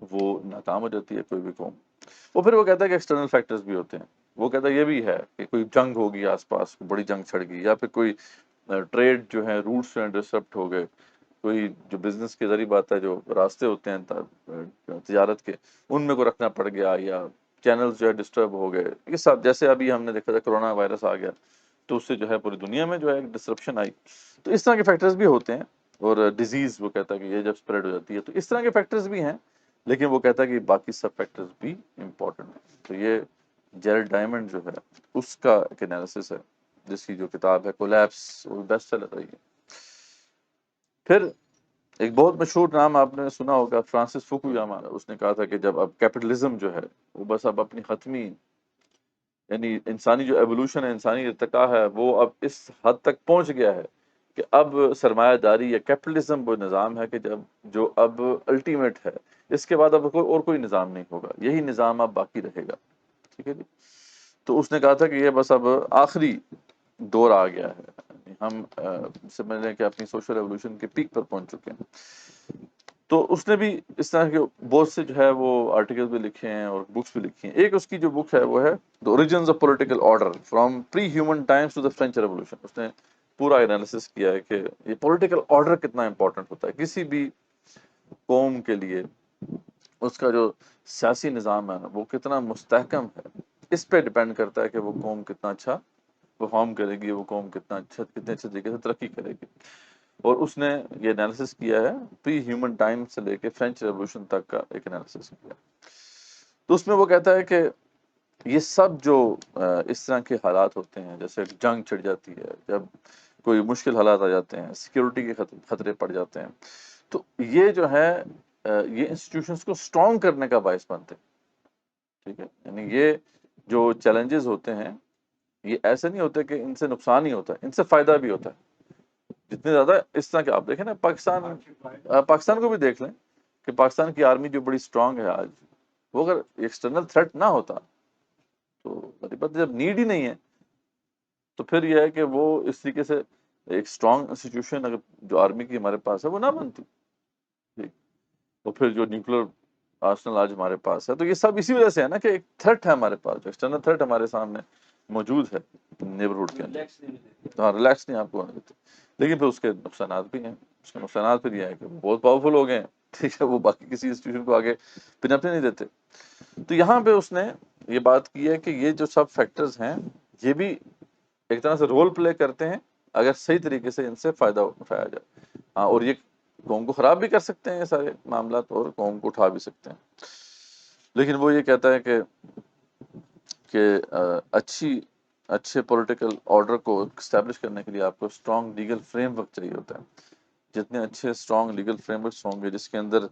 وہ ناکام ہو جاتی ہے کوئی بھی قوم. پھر وہ کہتا ہے کہ ایکسٹرنل فیکٹرز بھی ہوتے ہیں. وہ کہتا ہے یہ بھی ہے کہ کوئی جنگ ہوگی آس پاس، بڑی جنگ چھڑ گئی، یا پھر کوئی ٹریڈ جو ہے روٹس جو ہیں ڈسرپٹ ہو گئے، کوئی جو بزنس کے ذریعے بات ہے جو راستے ہوتے ہیں تجارت کے ان میں کو رکھنا پڑ گیا، یا چینلز جو ہے ڈسٹرب ہو گئے. یہ سب جیسے ابھی ہم نے دیکھا تھا کرونا وائرس آ گیا تو اس سے جو ہے پوری دنیا میں جو ہے ایک ڈسرپشن آئی. تو اس طرح کے فیکٹرز بھی ہوتے ہیں. اور ڈیزیز وہ کہتا ہے کہ یہ جب اسپریڈ ہو جاتی ہے تو اس طرح کے فیکٹرز بھی ہیں، لیکن وہ کہتا ہے کہ باقی سب فیکٹرز بھی امپورٹنٹ ہیں. تو یہ جیرڈ ڈائمنڈ جو ہے اس کا ایک انالیسس ہے، جس کی جو کتاب ہے کولیپس، وہ بیسٹ سیلر رہی ہے. پھر ایک بہت مشہور نام آپ نے سنا ہوگا فرانسس فوکویاما. اس نے کہا تھا کہ جب اب کیپٹلزم جو ہے وہ بس اب اپنی حتمی، یعنی انسانی جو ایوولوشن ہے، انسانی ارتقاء ہے، وہ اب اس حد تک پہنچ گیا ہے کہ اب سرمایہ داری یا کیپٹلزم وہ نظام ہے کہ جب جو اب الٹیمیٹ ہے، اس کے بعد اب کوئی نظام نہیں ہوگا، یہی نظام اب باقی رہے گا. ٹھیک ہے جی. تو اس نے کہا تھا کہ یہ بس اب آخری دور آ گیا ہے، ہم سمجھ لیں کہ اپنی سوشل ایوولوشن کے پیک پر پہنچ چکے ہیں. تو اس نے بھی اس طرح کے بہت سے جو ہے وہ آرٹیکل بھی لکھے ہیں اور بکس بھی لکھی ہیں. ایک اس کی جو بک ہے وہ ہے The Origins of Political Order From Pre-Human Times to the French Revolution. اس نے پورا انالیسس کیا ہے کہ یہ پولیٹیکل آرڈر کتنا امپورٹنٹ ہوتا ہے کسی بھی قوم کے لیے، اس کا جو سیاسی نظام ہے وہ کتنا مستحکم ہے، اس پہ ڈیپینڈ کرتا ہے کہ وہ قوم کتنا اچھا پرفارم کرے گی، وہ قوم کتنے اچھے طریقے سے ترقی کرے گی۔ اور اس نے یہ انالیسس کیا ہے پری ہیومن ٹائم سے لے کے فرینچ ریولوشن تک کا ایک انالیسس کیا، تو اس میں وہ کہتا ہے کہ یہ سب جو اس طرح کے حالات ہوتے ہیں، جیسے جنگ چھڑ جاتی ہے، جب کوئی مشکل حالات آ جاتے ہیں، سیکیورٹی کے خطرے پڑ جاتے ہیں، تو یہ جو ہے یہ انسٹیٹیوشنز کو اسٹرانگ کرنے کا باعث بنتے ہیں، ٹھیک ہے، یعنی یہ جو چیلنجز ہوتے ہیں یہ ایسے نہیں ہوتے کہ ان سے نقصان ہی ہوتا ہے، ان سے فائدہ بھی ہوتا ہے۔ جتنے زیادہ اس طرح کے آپ دیکھیں نا، پاکستان کو بھی دیکھ لیں کہ پاکستان کی آرمی جو بڑی اسٹرانگ ہے آج، وہ اگر ایکسٹرنل تھریٹ نہ ہوتا تو جب نیڈ ہی نہیں ہے تو پھر یہ ہے کہ وہ اس طریقے سے ایک اسٹرانگ انسٹیٹیوشن اگر جو آرمی کی ہمارے پاس ہے وہ نہ بنتی، اور پھر جو نیوکلر آرسنل آج ہمارے پاس ہے، تو یہ سب اسی وجہ سے ہے نا کہ ایک تھریٹ ہے ہمارے پاس، جو ایکسٹرنل تھریٹ ہمارے سامنے موجود ہے نیبرہڈ کے اندر، ہاں ریلیکس نہیں آپ کو ہونے دیتے، لیکن پھر اس کے نقصانات بھی ہیں۔ اس کے نقصانات پھر یہ ہے کہ وہ بہت پاورفل ہو گئے ہیں، ٹھیک ہے، وہ باقی کسی انسٹیٹیوشن کو آگے پنپنے نہیں دیتے۔ تو یہاں پہ اس نے یہ بات کی ہے کہ یہ جو سب فیکٹرز ہیں یہ بھی ایک طرح سے رول پلے کرتے ہیں اگر صحیح طریقے سے ان سے فائدہ اٹھایا جائے، ہاں، اور یہ قوم کو خراب بھی کر سکتے ہیں یہ سارے معاملات، اور قوم کو اٹھا بھی سکتے ہیں۔ لیکن وہ یہ کہتا ہے کہ اچھے پولیٹیکل آرڈر کو اسٹیبلش کرنے کے لیے آپ کو اسٹرانگ لیگل فریم ورک چاہیے ہوتا ہے۔ جتنے اچھے اسٹرانگ لیگل فریم ورکس ہوں گے جس کے اندر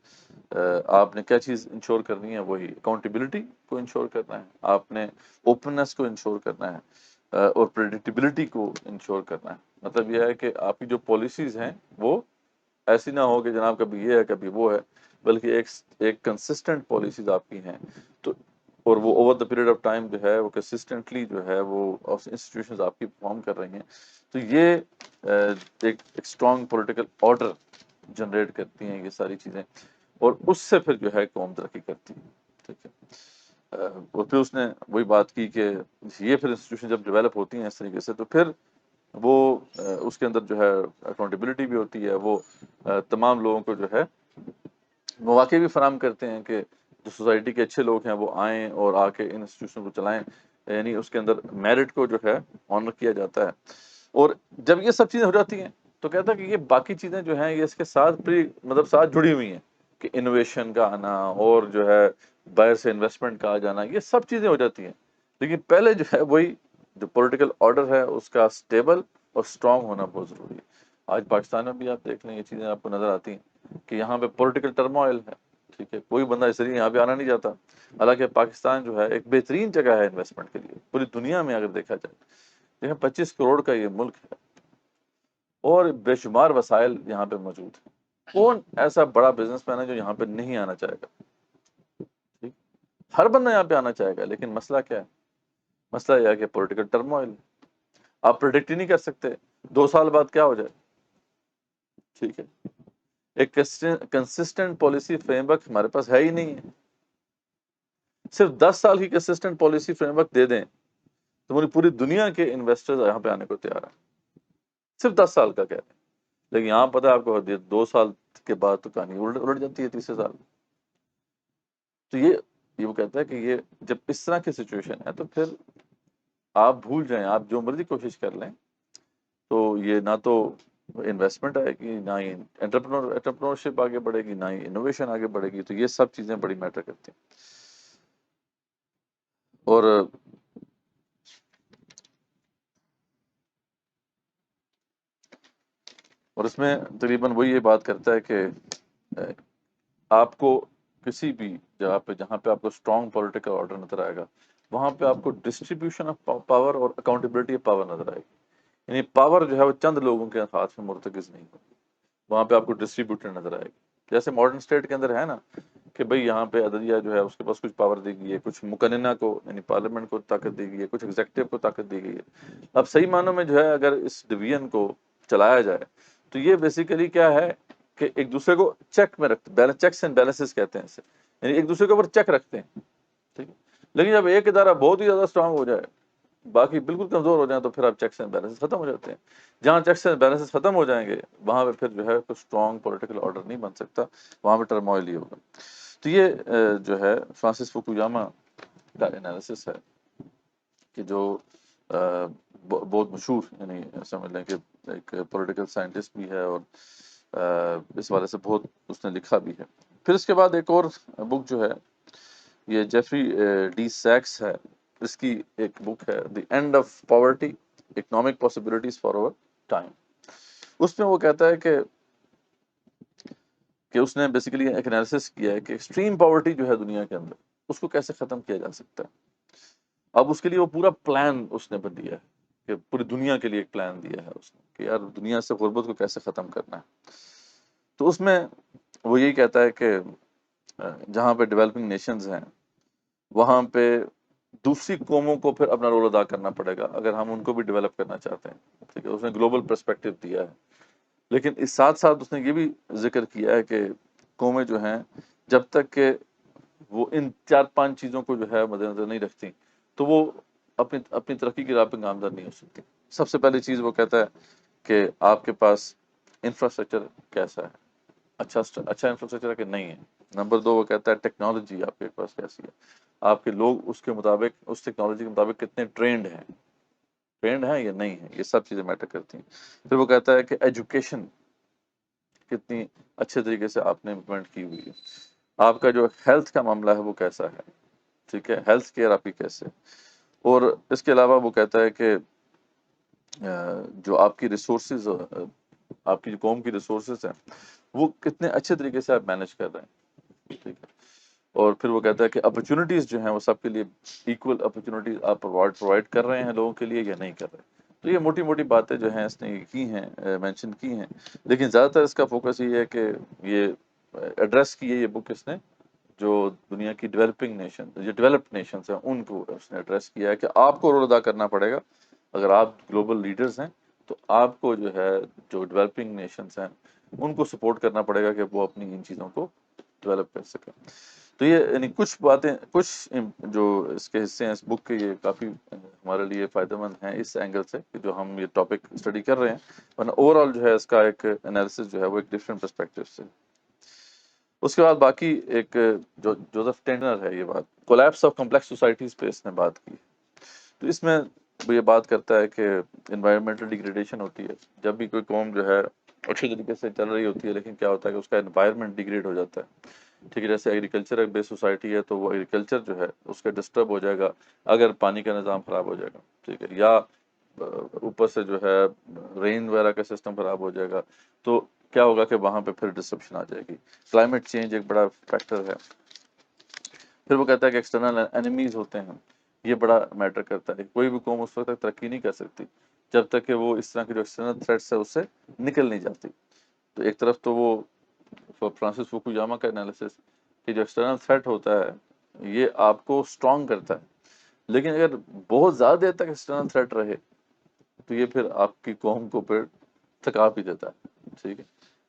آپ نے کیا چیز انشور کرنی ہے، وہی اکاؤنٹیبلٹی کو انشور کرنا ہے، آپ نے اوپننس کو انشور کرنا ہے، اور پریڈکٹیبلٹی کو انشور کرنا ہے۔ مطلب یہ ہے کہ آپ کی جو پالیسیز ہیں وہ ایسی نہ ہو کہ جناب کبھی یہ ہے کبھی وہ ہے، بلکہ ایک کنسسٹنٹ پالیسیز آپ کی ہیں، تو اور وہ over the period of time جو ہے وہ کنسسٹنٹلی جو ہے وہ انسٹیٹیوشنز آپ کی پرفارم کر رہی ہیں، تو یہ ایک اسٹرانگ پولیٹیکل آرڈر جنریٹ کرتی ہیں یہ ساری چیزیں، اور اس سے پھر جو ہے قوم ترقی کرتی ہے، ٹھیک ہے۔ اور پھر اس نے وہی بات کی کہ یہ پھر انسٹیٹیوشن جب ڈیولپ ہوتی ہیں اس طریقے سے تو پھر وہ اس کے اندر جو ہے اکاؤنٹیبلٹی بھی ہوتی ہے، وہ تمام لوگوں کو جو ہے مواقع بھی فراہم کرتے ہیں کہ جو سوسائٹی کے اچھے لوگ ہیں وہ آئیں اور آ کے ان انسٹیٹیوشن کو چلائیں، یعنی اس کے اندر میرٹ کو جو ہے آنر کیا جاتا ہے۔ اور جب یہ سب چیزیں ہو جاتی ہیں تو کہتا ہے کہ یہ باقی چیزیں جو ہیں یہ اس کے ساتھ ساتھ جڑی ہوئی ہیں، کہ انوویشن کا آنا اور جو ہے باہر سے انویسٹمنٹ کا آ جانا، یہ سب چیزیں ہو جاتی ہیں، لیکن پہلے جو ہے وہی جو پولیٹیکل آرڈر ہے اس کا اسٹیبل اور اسٹرانگ ہونا بہت ضروری ہے۔ آج پاکستان میں بھی آپ دیکھ لیں یہ چیزیں آپ کو نظر آتی ہیں کہ یہاں پہ پولیٹیکل ٹرموائل ہے، ٹھیک ہے، کوئی بندہ اس طریقے یہاں پہ آنا نہیں چاہتا، حالانکہ پاکستان جو ہے ایک بہترین جگہ ہے انویسٹمنٹ کے لیے پوری دنیا میں اگر دیکھا جائے، دیکھیں 25 کروڑ کا یہ ملک ہے اور بے شمار وسائل یہاں پہ موجود ہیں، کون ایسا بڑا بزنس مین ہے جو یہاں پہ نہیں آنا چاہے گا؟ ٹھیک، ہر بندہ یہاں پہ آنا چاہے گا، لیکن مسئلہ کیا ہے؟ مسئلہ یہ ہے کہ پولیٹیکل ٹرموائل آپ پریڈکٹ ہی نہیں کر سکتے 2 سال بعد کیا ہو جائے، ٹھیک ہے، ایک کنسسٹنٹ پالیسی فریم ورک ہمارے پاس ہے ہی نہیں ہے۔ صرف 10 سال کی کنسسٹنٹ پالیسی فریم ورک دے دیں تو مجھے پوری دنیا کے انویسٹرز یہاں پہ آنے کو تیار ہیں، صرف 10 سال کا کہہ رہے ہیں، لیکن یہاں پتہ ہے آپ کو 2 سال کے بعد تو کہانی الٹ جاتی ہے، تیسرے سال۔ تو یہ وہ کہتا ہے کہ یہ جب اس طرح کی سچویشن ہے تو پھر آپ بھول جائیں، آپ جو مرضی کوشش کر لیں، تو یہ نہ تو انویسٹمنٹ آئے گی، نہ ہی انٹرپرنورشپ آگے بڑھے گی، نہ ہی انوویشن آگے بڑھے گی، تو یہ سب چیزیں بڑی میٹر کرتی ہیں۔ اور اس میں تقریباً وہی یہ بات کرتا ہے کہ آپ کو کسی بھی جگہ پہ جہاں پہ آپ کو اسٹرانگ پولیٹیکل آرڈر نظر آئے گا وہاں پہ آپ کو ڈسٹریبیوشن آف پاور اور اکاؤنٹیبلٹی آف پاور نظر آئے گی، یعنی پاور جو ہے وہ چند لوگوں کے ہاتھ میں مرتکز نہیں ہوگی، وہاں پہ آپ کو ڈسٹریبیوٹر نظر آئے گی، جیسے ماڈرن اسٹیٹ کے اندر ہے نا کہ بھئی یہاں پہ عدلیہ جو ہے اس کے پاس کچھ پاور دی گئی ہے، کچھ مقننہ کو یعنی پارلیمنٹ کو طاقت دی گئی ہے، کچھ ایگزیکٹو کو طاقت دی گئی ہے۔ اب صحیح معنوں میں جو ہے اگر اس ڈویژن کو چلایا جائے تو یہ بیسیکلی کیا ہے کہ ایک دوسرے کو چیک میں رکھتے، چیکس اینڈ بیلنسز کہتے ہیں اسے، یعنی ایک دوسرے کے اوپر چیک رکھتے ہیں، ٹھیک ہے، لیکن جب ایک ادارہ بہت ہی زیادہ اسٹرانگ ہو جائے باقی بالکل کمزور ہو جائیں تو پھر آپ چیکس اینڈ بیلنسز ختم ہو جاتے ہیں. جہاں چیکس اینڈ بیلنسز ختم ہو جائیں گے وہاں پہ پھر جو ہے کوئی اسٹرانگ پولیٹیکل آرڈر نہیں بن سکتا, وہاں پہ ٹرموائل ہی ہوگا. تو یہ جو ہے فرانسس فوکویاما کا انالیسس ہے کہ جو بہت مشہور, یعنی سمجھ لیں کہ ایک پولیٹیکل سائنٹسٹ بھی ہے اور اس والے سے بہت اس نے لکھا بھی ہے. پھر اس کے بعد ایک اور بک جو ہے یہ جیفری ڈی سیکس ہے, اس کی ایک بک ہے the end of poverty economic possibilities for our time. اس میں وہ کہتا ہے کہ اس نے بیسیکلی ایک انالیسس کیا ہے کہ ایکسٹریم پاورٹی جو ہے دنیا کے اندر اس کو کیسے ختم کیا جا سکتا ہے. اب اس کے لیے وہ پورا پلان اس نے دیا ہے کہ پوری دنیا کے لیے ایک پلان دیا ہے اس نے کہ یار دنیا سے غربت کو کیسے ختم کرنا ہے. تو اس میں وہ یہی کہتا ہے کہ جہاں پہ ڈیولپنگ نیشنز ہیں وہاں پہ دوسری قوموں کو پھر اپنا رول ادا کرنا پڑے گا اگر ہم ان کو بھی ڈیولپ کرنا چاہتے ہیں. ٹھیک ہے, اس نے گلوبل پرسپیکٹو دیا ہے, لیکن اس ساتھ ساتھ اس نے یہ بھی ذکر کیا ہے کہ قومیں جو ہیں جب تک کہ وہ ان 4-5 چیزوں کو جو ہے مد نظر نہیں رکھتی تو وہ اپنی ترقی کی راہ پہ گامزن نہیں ہو سکتی. سب سے پہلی چیز وہ کہتا ہے کہ آپ کے پاس انفراسٹرکچر کیسا ہے, اچھا انفراسٹرکچر ہے کہ نہیں ہے. نمبر 2 وہ کہتا ہے ٹیکنالوجی آپ کے پاس کیسی ہے, آپ کے لوگ اس کے مطابق اس ٹیکنالوجی کے مطابق کتنے ٹرینڈ ہیں یا نہیں ہے, یہ سب چیزیں میٹر کرتی ہیں. پھر وہ کہتا ہے کہ ایجوکیشن کتنی اچھے طریقے سے آپ نے امپلیمنٹ کی ہوئی ہے, آپ کا جو ہیلتھ کا معاملہ ہے وہ کیسا ہے, ٹھیک ہے, ہیلتھ کیئر آپ کی کیسے. اور اس کے علاوہ وہ کہتا ہے کہ جو آپ کی ریسورسز, آپ کی جو قوم کی ریسورسز ہیں وہ کتنے اچھے طریقے سے آپ مینیج کر رہے ہیں, ٹھیک ہے. اور پھر وہ کہتا ہے کہ اپرچونیٹیز جو ہیں وہ سب کے لیے ایکول اپرچونیٹیز آپ پرووائڈ کر رہے ہیں لوگوں کے لیے یا نہیں کر رہے. تو یہ موٹی موٹی باتیں جو ہیں اس نے کی ہیں, مینشن کی ہیں, لیکن زیادہ تر اس کا فوکس یہ ہے کہ یہ ایڈریس کی ہے یہ بک اس نے جو دنیا کی ڈیولپنگ نیشن, جو ڈیولپڈ نیشنز ہیں ان کو اس نے ایڈریس کیا ہے کہ آپ کو رول ادا کرنا پڑے گا. اگر آپ گلوبل لیڈرز ہیں تو آپ کو جو ہے جو ڈیولپنگ نیشنز ہیں ان کو سپورٹ کرنا پڑے گا کہ وہ اپنی ان چیزوں کو ڈیولپ کر سکیں. تو یہ یعنی کچھ باتیں, کچھ جو اس کے حصے ہیں اس بک کے, یہ کافی ہمارے لیے فائدہ مند ہیں اس اینگل سے کہ جو ہم یہ ٹاپک اسٹڈی کر رہے ہیں, ورنہ اوور آل جو ہے اس کا ایک انالیسس جو ہے وہ ایک ڈفرینٹ پرسپیکٹو سے. اس کے بعد باقی ایک جو جوزف ٹینڈر ہے, یہ بات کولیپس آف کمپلیکس سوسائٹیز پہ اس نے بات کی. تو اس میں وہ یہ بات کرتا ہے کہ انوائرمنٹل ڈیگریڈیشن ہوتی ہے جب بھی کوئی قوم جو ہے اچھی طریقے سے چل رہی ہوتی ہے, لیکن کیا ہوتا ہے کہ اس کا انوائرمنٹ ڈیگریڈ ہو جاتا ہے. ٹھیک ہے, جیسے ایگریکلچر بیس سوسائٹی ہے تو وہ ایگریکلچر جو ہے اس کا ڈسٹرب ہو جائے گا اگر پانی کا نظام خراب ہو جائے گا, ٹھیک ہے, یا اوپر سے جو ہے رین وغیرہ کا سسٹم خراب ہو جائے گا تو کیا ہوگا کہ وہاں پہ پھر ڈسرپشن آ جائے گی. کلائمیٹ چینج ایک بڑا فیکٹر ہے. پھر وہ کہتا ہے کہ ایکسٹرنل اینیمیز ہوتے ہیں, یہ بڑا میٹر کرتا ہے. کوئی بھی قوم اس وقت تک ترقی نہیں کر سکتی جب تک کہ وہ اس طرح کے جو ایکسٹرنل تھریٹس ہے اس سے نکل نہیں جاتی. تو ایک طرف تو وہ فرانسس فوکویاما کا انالیسس کہ جو ایکسٹرنل تھریٹ ہوتا ہے یہ آپ کو اسٹرانگ کرتا ہے, لیکن اگر بہت زیادہ دیر تک ایکسٹرنل تھریٹ رہے تو یہ پھر آپ کی قوم کو پھر تھکا بھی دیتا ہے. ٹھیک ہے,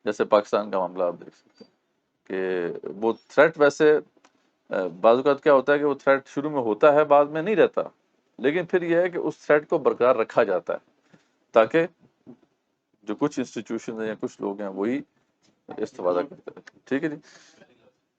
جیسے پاکستان کا معاملہ آپ دیکھ سکتے ہیں کہ وہ تھریٹ ویسے بعض اوقات کیا ہوتا ہے کہ وہ تھریٹ شروع میں ہوتا ہے بعد میں نہیں رہتا, لیکن پھر یہ ہے کہ اس تھریٹ کو برقرار رکھا جاتا ہے تاکہ جو کچھ انسٹیٹیوشن ہیں یا کچھ لوگ ہیں وہی استفادہ کرتے ہیں. ٹھیک ہے جی,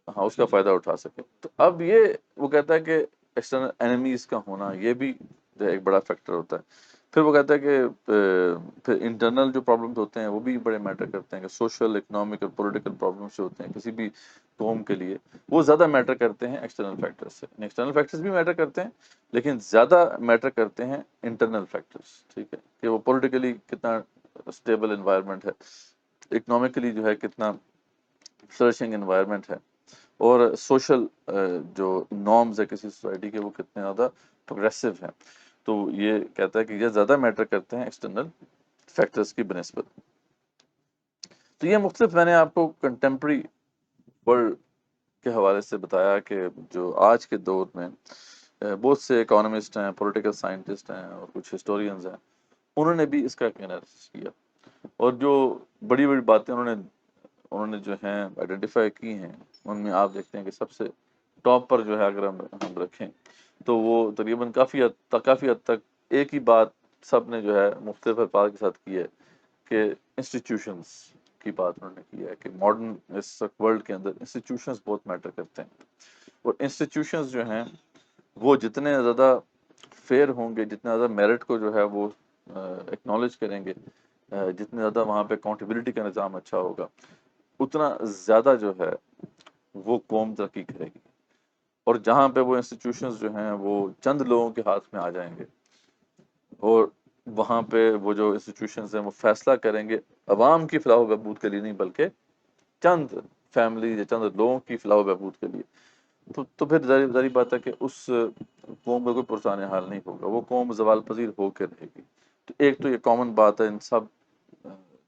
ہاں, اس کا فائدہ اٹھا سکے. تو اب یہ وہ کہتا ہے کہ ایکسٹرنل اینیمیز کا ہونا یہ بھی ایک بڑا فیکٹر ہوتا ہے. پھر وہ کہتا ہے کہ پھر انٹرنل جو پرابلمز ہوتے ہیں وہ بھی بڑے میٹر کرتے ہیں کہ سوشل, اکنامک اور پولیٹیکل پرابلمس جو ہوتے ہیں کسی بھی قوم کے لیے وہ زیادہ میٹر کرتے ہیں ایکسٹرنل فیکٹر سے. ایکسٹرنل فیکٹرز بھی میٹر کرتے ہیں لیکن زیادہ میٹر کرتے ہیں انٹرنل فیکٹرز. ٹھیک ہے, کہ وہ پولیٹیکلی کتنا اسٹیبل انوائرمنٹ ہے, اکنامکلی جو ہے کتنا فلرشنگ انوائرمنٹ ہے, اور سوشل جو نارمز ہے کسی سوسائٹی کے وہ کتنے زیادہ پروگریسو ہیں. تو یہ کہتا ہے کہ یہ زیادہ میٹر کرتے ہیں ایکسٹرنل فیکٹرز کی بنسبت. تو یہ مختلف میں نے آپ کو کنٹمپری ورلڈ کے حوالے سے بتایا کہ جو آج کے دور میں بہت سے اکانومسٹ ہیں, پولیٹیکل سائنٹسٹ ہیں اور کچھ ہسٹورینز ہیں, انہوں نے بھی اس کا ایک انالیسس کیا اور جو بڑی بڑی باتیں انہوں نے جو ہیں آئیڈینٹیفائی کی ہیں ان میں آپ دیکھتے ہیں کہ سب سے ٹاپ پر جو ہے اگر ہم رکھیں تو وہ تقریباً کافی حد تک ایک ہی بات سب نے جو ہے مختلف الفاظ کے ساتھ کی ہے کہ انسٹیٹیوشنز کی بات انہوں نے کی ہے کہ ماڈرن اس ورلڈ کے اندر انسٹیٹیوشنز بہت میٹر کرتے ہیں، اور انسٹیٹیوشنز جو ہیں وہ جتنے زیادہ فیئر ہوں گے، جتنا زیادہ میرٹ کو جو ہے وہ ایکنالج کریں گے، جتنے زیادہ وہاں پہ اکاؤنٹیبلٹی کا نظام اچھا ہوگا، اتنا زیادہ جو ہے وہ قوم ترقی کرے گی۔ اور جہاں پہ وہ انسٹیٹیوشنز جو ہیں وہ چند لوگوں کے ہاتھ میں آ جائیں گے، اور وہاں پہ وہ جو انسٹیٹیوشنز ہیں وہ فیصلہ کریں گے عوام کی فلاح و بہبود کے لیے نہیں، بلکہ چند فیملی یا چند لوگوں کی فلاح و بہبود کے لیے، تو پھر ظاہری بات ہے کہ اس قوم کا کوئی پرسان حال نہیں ہوگا، وہ قوم زوال پذیر ہو کے رہے گی۔ تو ایک تو یہ کامن بات ہے ان سب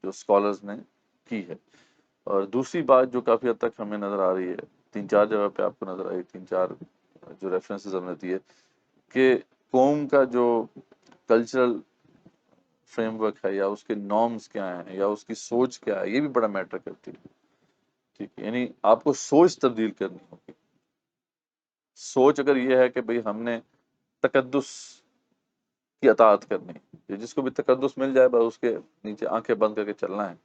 جو اسکالرز نے کی ہے، اور دوسری بات جو کافی حد تک ہمیں نظر آ رہی ہے، 3-4 جگہ پہ آپ کو نظر آئی، 3-4 جو ریفرنسز ہم نے دیے، کہ قوم کا جو کلچرل فریم ورک ہے یا اس کے نارمز کیا ہیں یا اس کی سوچ کیا ہے، یہ بھی بڑا میٹر کرتی ہے۔ ٹھیک ہے، یعنی آپ کو سوچ تبدیل کرنی ہوگی۔ سوچ اگر یہ ہے کہ بھئی ہم نے تقدس کی اطاعت کرنی ہے، جس کو بھی تقدس مل جائے بس اس کے نیچے آنکھیں بند کر کے چلنا ہے،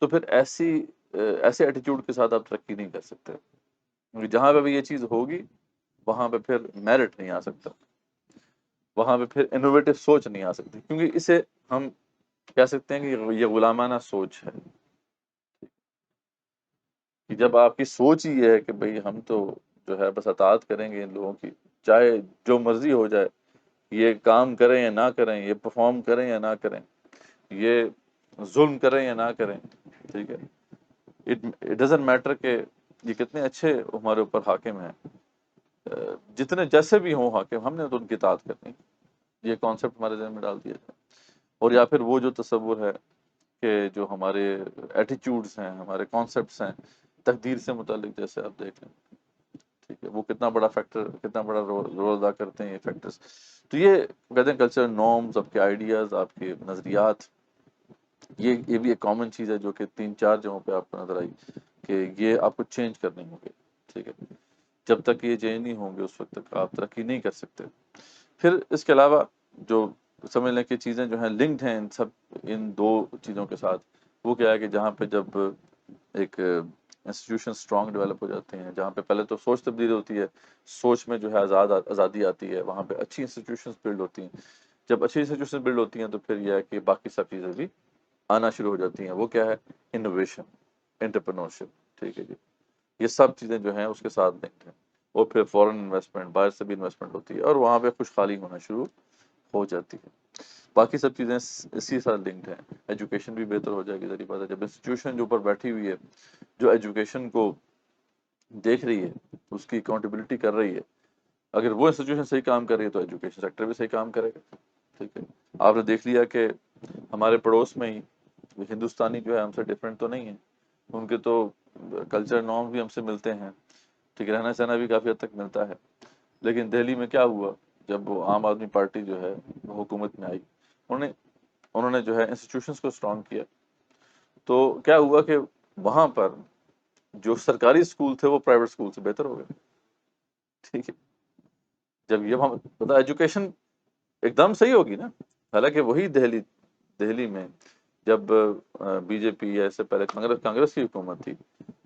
تو پھر ایسے ایٹیٹیوڈ کے ساتھ آپ ترقی نہیں کر سکتے، کیونکہ جہاں پہ بھی یہ چیز ہوگی وہاں پہ پھر میرٹ نہیں آ سکتا، وہاں پہ پھر انوویٹو سوچ نہیں آ سکتی، کیونکہ اسے ہم کہہ سکتے ہیں کہ یہ غلامانہ سوچ ہے، کہ جب آپ کی سوچ ہی یہ ہے کہ بھئی ہم تو جو ہے بس اطاعت کریں گے ان لوگوں کی، چاہے جو مرضی ہو جائے، یہ کام کریں یا نہ کریں، یہ پرفارم کریں یا نہ کریں، یہ ظلم کریں یا نہ کریں، ٹھیک ہے، اٹ ڈزنٹ میٹر کہ یہ کتنے اچھے ہمارے اوپر حاکم ہیں، جتنے جیسے بھی ہوں حاکم، ہم نے تو ان کی اطاعت کرنی، یہ کانسیپٹ ہمارے ذہن میں ڈال دیا جائے۔ اور یا پھر وہ جو تصور ہے کہ جو ہمارے ایٹیٹیوڈز ہیں، ہمارے کانسیپٹس ہیں تقدیر سے متعلق، جیسے آپ دیکھ لیں، ٹھیک ہے، وہ کتنا بڑا فیکٹر، کتنا بڑا رول ادا کرتے ہیں یہ فیکٹرز۔ تو یہ کہتے ہیں کلچرل نارمز، آپ کے آئیڈیاز، آپ کے نظریات، یہ بھی ایک کامن چیز ہے جو کہ 3-4 جگہوں پہ آپ کو نظر آئی کہ یہ آپ کو چینج کرنے ہوں گے، ٹھیک ہے، جب تک یہ چینج نہیں ہوں گے اس وقت تک آپ ترقی نہیں کر سکتے۔ پھر اس کے علاوہ جو سمجھ لیں کہ چیزیں جو ہیں لنکڈ ہیں ان دو چیزوں کے ساتھ، وہ کیا ہے کہ جہاں پہ جب ایک انسٹیٹیوشن اسٹرانگ ڈیولپ ہو جاتے ہیں، جہاں پہ پہلے تو سوچ تبدیل ہوتی ہے، سوچ میں جو ہے آزادی آتی ہے، وہاں پہ اچھی انسٹیٹیوشنز بلڈ ہوتی ہیں، جب اچھی انسٹیٹیوشن بلڈ ہوتی ہیں تو پھر یہ ہے کہ باقی سب چیزیں بھی آنا شروع ہو جاتی ہیں۔ وہ کیا ہے؟ انوویشن، انٹرپرنورشپ، ٹھیک ہے جی، یہ سب چیزیں جو ہیں اس کے ساتھ لنکڈ ہیں۔ اور پھر فورن انویسٹمنٹ، باہر سے بھی انویسٹمنٹ ہوتی ہے، اور وہاں پہ خوشحالی ہونا شروع ہو جاتی ہے۔ باقی سب چیزیں اسی ساتھ لنکڈ ہیں۔ ایجوکیشن بھی بہتر ہو جائے گی، ذریعہ بات ہے، جب انسٹیٹیوشن جو اوپر بیٹھی ہوئی ہے، جو ایجوکیشن کو دیکھ رہی ہے، اس کی اکاؤنٹیبلٹی کر رہی ہے، اگر وہ انسٹیٹیوشن صحیح کام کر رہی ہے تو ایجوکیشن سیکٹر بھی صحیح کام کرے گا، ٹھیک ہے۔ آپ نے دیکھ لیا کہ ہمارے پڑوس میں ہی ہندوستانی جو ہے ہم سے ڈفرینٹ تو نہیں ہے، ان کے تو کلچر نارم بھی ہم سے ملتے ہیں، ٹھیک ہے، رہنا سہنا بھی کافی حد تک ملتا ہے، لیکن دہلی میں کیا ہوا جب وہ عام آدمی پارٹی جو ہے وہ حکومت میں آئی، انہوں نے جو ہے انسٹیٹیوشنز کو اسٹرانگ کیا، تو کیا ہوا کہ وہاں پر جو سرکاری اسکول تھے وہ پرائیویٹ اسکول سے بہتر ہو گئے، ٹھیک ہے۔ جب یہ وہاں پتا ایجوکیشن ایک دم صحیح ہوگی نا، حالانکہ وہی دہلی میں جب بی جے پی یا اس سے پہلے کانگریس کی حکومت تھی،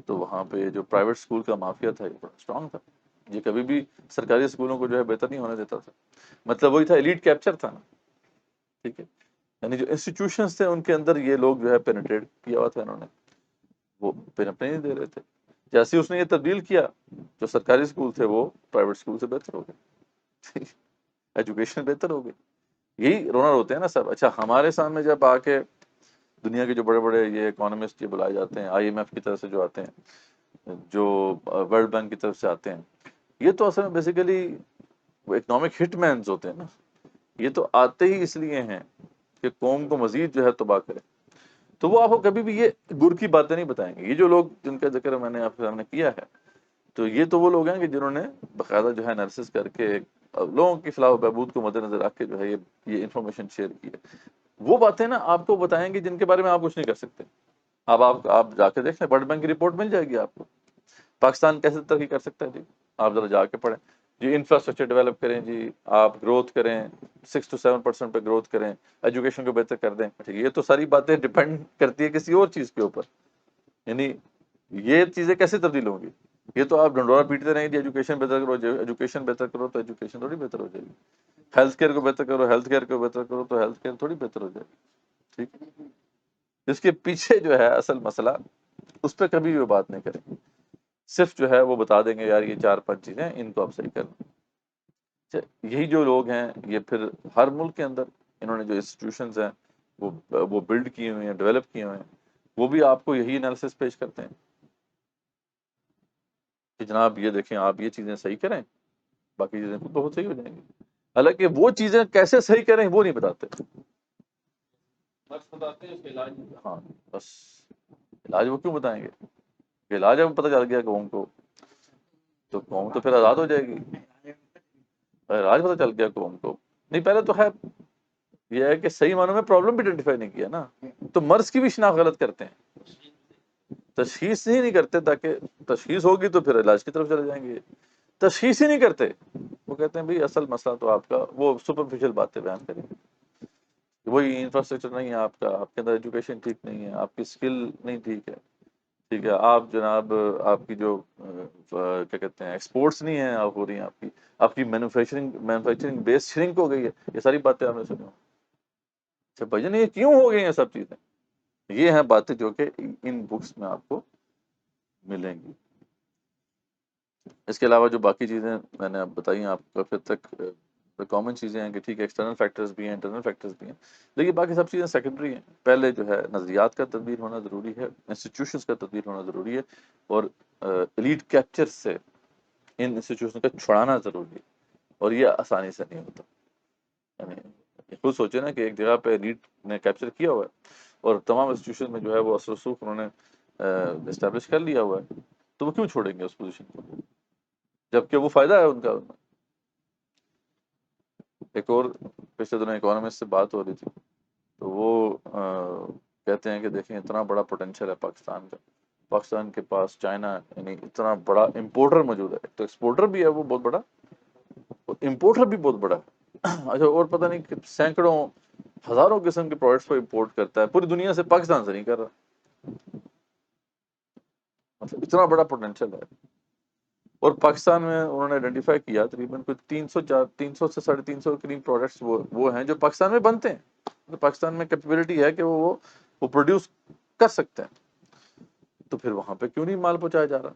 تو وہاں پہ جو پرائیویٹ اسکول کا مافیا تھا یہ بڑا اسٹرانگ تھا، یہ کبھی بھی سرکاری اسکولوں کو جو ہے بہتر نہیں ہونے دیتا تھا، مطلب وہی تھا، ایلیٹ کیپچر تھا نا، ٹھیک ہے، یعنی جو انسٹیٹیوشنز تھے ان کے اندر یہ لوگ جو ہے پینیٹریٹ کیا ہوا تھا انہوں نے، وہ پنپنے نہیں دے رہے تھے، جیسے اس نے یہ تبدیل کیا، جو سرکاری اسکول تھے وہ پرائیویٹ اسکول سے بہتر ہو گئے، ایجوکیشن بہتر ہو گئی، یہی رونر ہوتے ہیں نا سب۔ اچھا، ہمارے سامنے جب آ کے دنیا کے جو بڑے بڑے یہ اکانومسٹ یہ بلائے جاتے ہیں، آئی ایم ایف کی طرف سے جو آتے ہیں، جو ورلڈ بینک کی طرف سے آتے ہیں، یہ تو اصل میں بیسیکلی وہ اکنامک ہٹ مینز ہوتے ہیں نا، یہ تو آتے ہی اس لیے ہیں کہ قوم کو مزید جو ہے تباہ کرے، تو وہ آپ کو کبھی بھی یہ گر کی باتیں نہیں بتائیں گے۔ یہ جو لوگ جن کا ذکر میں نے آپ کے سامنے کیا ہے، تو یہ تو وہ لوگ ہیں کہ جنہوں نے باقاعدہ جو ہے انالیسس کر کے لوگوں کی فلاح و بہبود کو مد نظر رکھ کے جو ہے یہ انفارمیشن شیئر کی ہے۔ وہ باتیں نا آپ کو بتائیں گے جن کے بارے میں آپ کچھ نہیں کر سکتے۔ آپ جا کے دیکھ لیں، ورلڈ بینک کی رپورٹ مل جائے گی آپ کو، پاکستان کیسے ترقی کر سکتا ہے، جی آپ ذرا جا کے پڑھیں، جی انفراسٹرکچر ڈیولپ کریں، جی آپ گروتھ کریں، 6 to 7% پہ گروتھ کریں، ایجوکیشن کو بہتر کر دیں. ٹھیک ہے، یہ تو ساری باتیں ڈپینڈ کرتی ہے کسی اور چیز کے اوپر. یعنی یہ چیزیں کیسے تبدیل ہوں گی؟ یہ تو آپ ڈنڈورا پیٹتے رہیں گے ایجوکیشن بہتر کرو، ایجوکیشن بہتر کرو تو ایجوکیشن تھوڑی بہتر ہو جائے گی. ہیلتھ کیئر کو بہتر کرو، ہیلتھ کیئر کو بہتر کرو تو ہیلتھ کیئر تھوڑی بہتر ہو جائے گی. ٹھیک ہے، اس کے پیچھے جو ہے اصل مسئلہ، اس پہ کبھی بھی بات نہیں کریں گے. صرف جو ہے وہ بتا دیں گے یار یہ 4-5 چیزیں ان کو آپ صحیح کر لیں. یہی جو لوگ ہیں یہ پھر ہر ملک کے اندر انہوں نے جو انسٹیٹیوشنز ہیں وہ بلڈ کیے ہوئے ہیں، ڈیولپ کیے ہوئے ہیں، وہ بھی آپ کو یہی انالیسس پیش کرتے ہیں کہ جناب یہ دیکھیں آپ یہ چیزیں صحیح کریں، باقی چیزیں خود بہت صحیح ہو جائیں گی. حالانکہ وہ چیزیں کیسے صحیح کریں وہ نہیں بتاتے، بس بتاتے ہیں اس کے علاج. ہاں بس علاج وہ کیوں بتائیں گے؟ کہ علاج اب پتہ چل گیا قوم کو تو قوم تو پھر آزاد ہو جائے گی. علاج پتہ چل گیا قوم کو نہیں، پہلے تو ہے یہ ہے کہ صحیح معنوں میں پرابلم بھی آئیڈینٹیفائی نہیں کیا نا، تو مرض کی بھی شناخت غلط کرتے ہیں، تشخیص ہی نہیں کرتے، تاکہ تشخیص ہوگی تو پھر علاج کی طرف چلے جائیں گے. تشخیص ہی نہیں کرتے، وہ کہتے ہیں بھئی اصل مسئلہ تو آپ کا، وہ سپرفیشل باتیں بیان کریں، وہی انفراسٹرکچر نہیں ہے آپ کا، آپ کے اندر ایجوکیشن ٹھیک نہیں ہے، آپ کی اسکل نہیں ٹھیک ہے. ٹھیک ہے، آپ جناب آپ کی جو کیا کہتے ہیں ایکسپورٹس نہیں ہیں آپ ہو رہی ہیں، آپ کی مینوفیکچرنگ بیس شرنک ہو گئی ہے. یہ ساری باتیں آپ نے سنی. اچھا بھائی جان یہ کیوں ہو گئی ہیں سب چیزیں؟ یہ ہیں باتیں جو کہ ان بکس میں آپ کو ملیں گی. اس کے علاوہ جو باقی چیزیں میں نے اب بتائی ہیں آپ کو، پھر تک کامن چیزیں ہیں کہ ٹھیک ہے ایکسٹرنل فیکٹرز بھی ہیں، انٹرنل فیکٹرز بھی ہیں، لیکن باقی سب چیزیں سیکنڈری ہیں. پہلے جو ہے نظریات کا تدبیر ہونا ضروری ہے، انسٹیٹیوشنز کا تدبیر ہونا ضروری ہے، اور ایلیٹ کیپچر سے ان انسٹیٹیوشن کا چھڑانا ضروری ہے، اور یہ آسانی سے نہیں ہوتا. یعنی خود سوچے نا کہ ایک جگہ پہ ایلیٹ نے کیپچر کیا ہوا ہے اور تمام انسٹیٹیوشن میں جو ہے وہ اثر و رسوخ انہوں نے اسٹیبلش کر لیا ہوا ہے، تو وہ کیوں چھوڑیں گے اس پوزیشن کو جبکہ وہ فائدہ ہے ان کا. ایک اور پچھلے دنوں اکانومسٹ سے بات ہو رہی تھی تو وہ کہتے ہیں کہ دیکھیں اتنا بڑا پوٹینشیل ہے پاکستان کا، پاکستان کے پاس چائنا یعنی اتنا بڑا امپورٹر موجود ہے، تو ایکسپورٹر بھی ہے وہ بہت بڑا، امپورٹر بھی بہت بڑا. اچھا اور پتہ نہیں سینکڑوں ہزاروں قسم کے پروڈکٹس کو امپورٹ کرتا ہے پوری دنیا سے، پاکستان سے نہیں کر رہا. مطلب اتنا بڑا پوٹینشیل ہے. اور پاکستان میں انہوں نے آئیڈینٹیفائی کیا تقریباً کوئی 300 سے 350 قریب پروڈکٹس وہ ہیں جو پاکستان میں بنتے ہیں، تو پاکستان میں کیپیبلٹی ہے کہ وہ پروڈیوس کر سکتے ہیں. تو پھر وہاں پہ کیوں نہیں مال پہنچایا جا رہا؟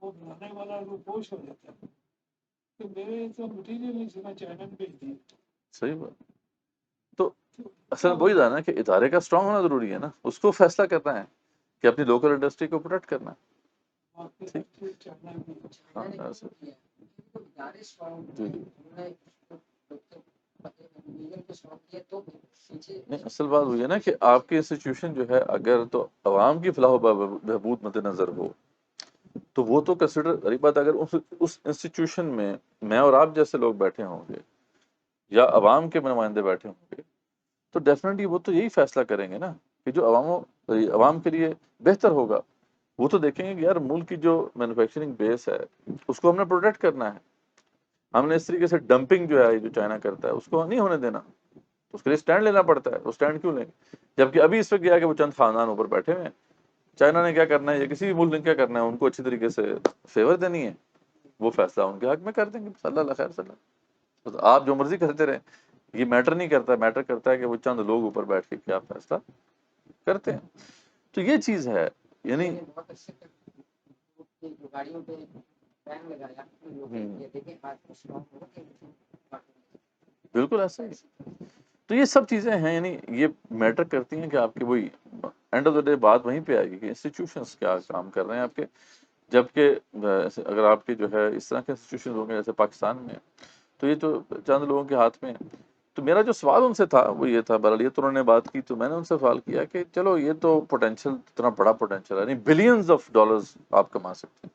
وہ بنانے والا وہ پوش ہو جاتا ہے کہ میرے تو مٹیریل نہیں سنا چائنا میں بھیج دی. صحیح بات. تو اصل وہی تھا نا کہ ادارے کا اسٹرانگ ہونا ضروری ہے نا، اس کو فیصلہ کرنا ہے کہ اپنی لوکل انڈسٹری کو پروٹیکٹ کرنا ہے. نہیں اصل بات ہوئی ہے نا کہ آپ کی انسٹیٹیوشن جو ہے اگر تو عوام کی فلاح و بہبود مد نظر ہو تو وہ تو کنسیڈر رہی بات. اگر اس انسٹیٹیوشن میں اور آپ جیسے لوگ بیٹھے ہوں گے یا عوام کے نمائندے بیٹھے ہوں گے تو ڈیفینیٹلی وہ تو یہی فیصلہ کریں گے نا کہ جو عوام کے لیے بہتر ہوگا. وہ تو دیکھیں گے کہ یار ملک کی جو مینوفیکچرنگ بیس ہے اس کو ہم نے پروٹیکٹ کرنا ہے. ہم نے اس طریقے سے ڈمپنگ جو ہے جو چائنا کرتا ہے اس کو نہیں ہونے دینا. اس کے لیے اسٹینڈ لینا پڑتا ہے. وہ اسٹینڈ کیوں لیں گے جبکہ ابھی اس وقت کیا ہے کہ وہ چند خاندان اوپر بیٹھے ہوئے ہیں. چائنا نے کیا کرنا ہے یا کسی بھی ملک نے کیا کرنا ہے، ان کو اچھی طریقے سے فیور دینی ہے، وہ فیصلہ ان کے حق میں کر دیں گے. صلی اللہ خیر صلی اللہ. آپ جو مرضی کرتے رہیں، یہ میٹر نہیں کرتا. میٹر کرتا ہے کہ وہ چند لوگ اوپر بیٹھ کے کیا فیصلہ کرتے ہیں. تو یہ چیز ہے. یعنی بالکل ایسا ہی. تو یہ سب چیزیں ہیں، یعنی یہ میٹر کرتی ہیں کہ آپ کی وہی اینڈ آف دا ڈے بات وہیں پہ آئے گی کہ انسٹیٹیوشنس کیا کام کر رہے ہیں آپ کے. جبکہ اگر آپ کے جو ہے اس طرح کے انسٹیٹیوشن ہوں گے جیسے پاکستان میں، تو یہ تو چند لوگوں کے ہاتھ میں. تو میرا جو سوال ان سے تھا وہ یہ تھا، بہرحال یہ تو انہوں نے بات کی تو میں نے ان سے سوال کیا کہ چلو یہ تو پوٹینشیل اتنا بڑا پوٹینشیل ہے، یعنی بلینز آف ڈالرز آپ کما سکتے ہیں.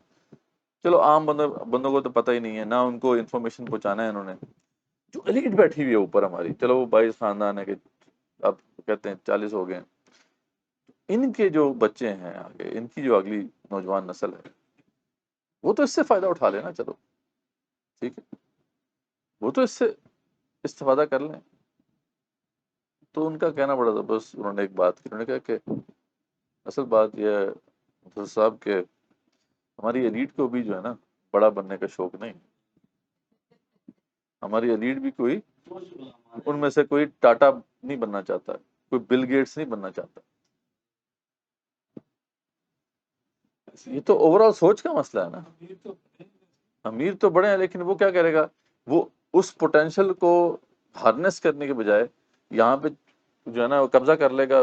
چلو عام بندوں کو تو پتہ ہی نہیں ہے، نہ ان کو انفارمیشن پہنچانا ہے انہوں نے. جو ایلیٹ بیٹھی ہوئی ہے اوپر ہماری، چلو وہ 22 خاندان ہے کہ اب کہتے ہیں 40 ہو گئے، ان کے جو بچے ہیں آگے، ان کی جو اگلی نوجوان نسل ہے، وہ تو اس سے فائدہ اٹھا لینا، چلو ٹھیک ہے، وہ تو اس سے استفادہ کر لیں۔ تو ان کا کہنا بڑا زبردست، انہوں نے ایک بات کی، انہوں نے کہا کہ اصل بات یہ ہے مفسر صاحب کہ ہماری ایلیٹ کو بھی جو ہے نا بڑا بننے کا شوق نہیں، ہماری ایلیٹ بھی کوئی ان میں سے کوئی ٹاٹا نہیں بننا چاہتا، کوئی بل گیٹس نہیں بننا چاہتا۔ یہ تو اوور آل سوچ کا مسئلہ ہے نا۔ یہ تو امیر تو بڑے ہیں، لیکن وہ کیا کرے گا، وہ اس پوٹینشل کو ہارنس کرنے کے بجائے یہاں پہ جو ہے نا وہ قبضہ کر لے گا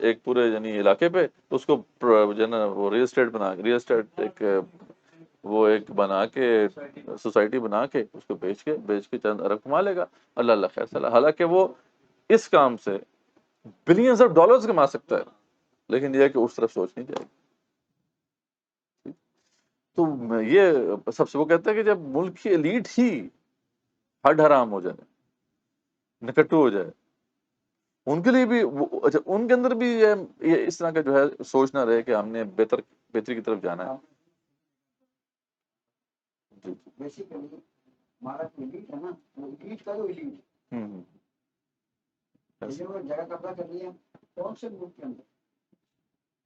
ایک پورے یعنی علاقے پہ، تو اس کو جو ہے نا وہ ریل اسٹیٹ ایک بنا کے سوسائٹی بنا کے اس کو بیچ کے چند ارب کما لے گا، اللہ اللہ خیر صلاح۔ حالانکہ وہ اس کام سے بلینز آف ڈالرز کما سکتا ہے، لیکن یہ ہے کہ اس طرف سوچ نہیں جائے گی۔ تو یہ سب سے وہ کہتا ہے کہ جب ملک کی ایلیٹ ہی ہڈ حرام ہو جائے، نکٹو ہو جائے، ان کے لیے بھی اچھا ان کے اندر بھی یہ اس طرح کا جو ہے سوچنا رہے کہ ہم نے بہتری کی طرف جانا ہے۔ جی بیسیکلی ہمارا ایلیٹ ہے نا، وہ ایلیٹ کا جو ایلیٹ ہے، وہ جگہ قبضہ کر لیا کون سے ملک کے اندر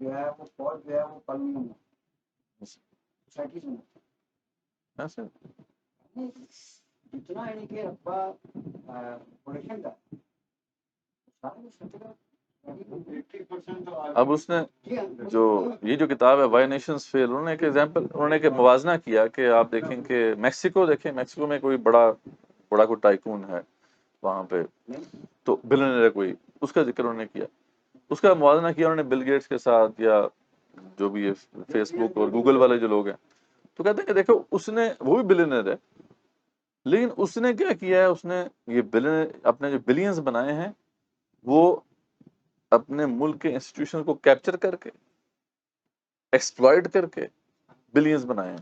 جو ہے وہ فوج جو ہے وہ پل نہیں ہونا سوسائٹی سے جتنا یعنی کہ رقبہ پولیشن کا اب اس نے جو یہ جو کتاب ہے وائی نیشنز فیل، انہوں نے ایک ایگزامپل، انہوں نے ایک موازنہ کیا کہ آپ دیکھیں کہ میکسیکو میں کوئی بڑا کوئی ٹائکون ہے وہاں پہ، تو بلینئر ہے کوئی، اس کا ذکر انہوں نے کیا، اس کا موازنہ کیا انہوں نے بل گیٹس کے ساتھ یا جو بھی یہ فیس بک اور گوگل والے جو لوگ ہیں، تو کہتے ہیں کہ دیکھو اس نے، وہ بھی بلینئر ہے، لیکن اس نے کیا کیا ہے، اس نے یہ اپنے جو بلینز بنائے ہیں وہ اپنے ملک کے انسٹیٹیوشن کو کیپچر کر کے ایکسپلائٹ کر کے بلینز بنائے ہیں،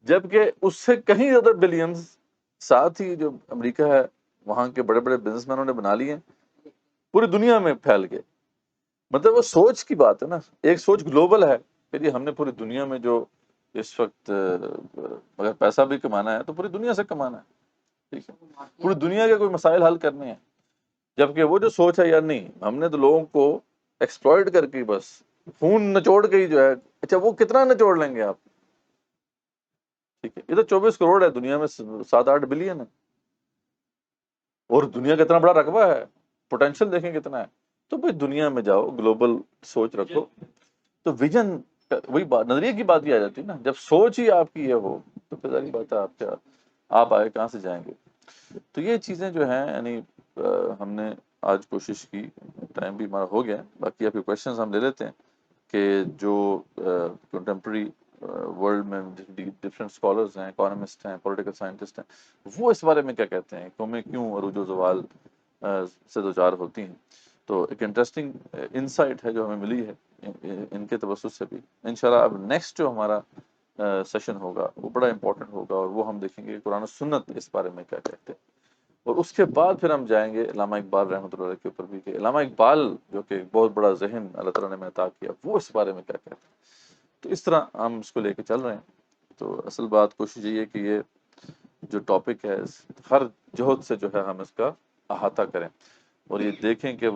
جبکہ اس سے کہیں زیادہ بلینز ساتھ ہی جو امریکہ ہے وہاں کے بڑے بڑے بزنس مینوں نے بنا لیے ہیں پوری دنیا میں پھیل کے۔ مطلب وہ سوچ کی بات ہے نا، ایک سوچ گلوبل ہے کہ جی ہم نے پوری دنیا میں جو اس وقت اگر پیسہ بھی کمانا ہے تو پوری دنیا سے کمانا ہے، ٹھیک ہے، پوری دنیا کے کوئی مسائل حل کرنے ہیں، جبکہ وہ جو سوچ ہے یار نہیں، ہم نے تو لوگوں کو ایکسپلائٹ کر کے بس خون نچوڑ کے ہی جو ہے، اچھا وہ کتنا نچوڑ لیں گے آپ، ٹھیک ہے، یہ تو 24 کروڑ ہے، دنیا میں 7-8 بلین ہے، اور دنیا کا اتنا بڑا رقبہ ہے، پوٹینشیل دیکھیں کتنا ہے۔ تو بھائی دنیا میں جاؤ، گلوبل سوچ رکھو، تو ویژن وہی بات، نظریے کی بات ہی آ جاتی ہے نا، جب سوچ ہی آپ کی ہے وہ، تو پھر ظاہر بات ہے آپ آگے کہاں سے جائیں گے۔ تو یہ چیزیں جو ہیں یعنی ہم نے آج کوشش کی، ٹائم بھی ہمارا ہو گیا، باقی آپ کے کویشچنز ہم لے لیتے ہیں کہ جو کنٹمپرری ورلڈ میں ڈفرینٹ اسکالرز ہیں، اکانومسٹ ہیں، پولیٹیکل سائنٹسٹ ہیں، وہ اس بارے میں کیا کہتے ہیں، قومیں کیوں عروج و زوال سے دوچار ہوتی ہیں۔ تو ایک انٹرسٹنگ انسائٹ ہے جو ہمیں ملی ہے ان کے توسط سے بھی۔ انشاءاللہ اب نیکسٹ جو ہمارا سیشن ہوگا وہ بڑا امپورٹنٹ ہوگا، اور وہ ہم دیکھیں گے کہ قرآن و سنت اس بارے میں کیا کہتے ہیں، اور اس کے بعد پھر ہم جائیں گے علامہ اقبال رحمۃ اللہ علیہ کے اوپر بھی، کہ علامہ اقبال جو کہ ایک بہت بڑا ذہن اللہ تعالیٰ نے ہمیں عطا کیا، وہ اس بارے میں کیا کہتے ہیں۔ تو اس طرح ہم اس کو لے کے چل رہے ہیں۔ تو اصل بات کوشش یہ ہے کہ یہ جو ٹاپک ہے ہر جہد سے جو ہے ہم اس کا احاطہ کریں، اور یہ دیکھیں کہ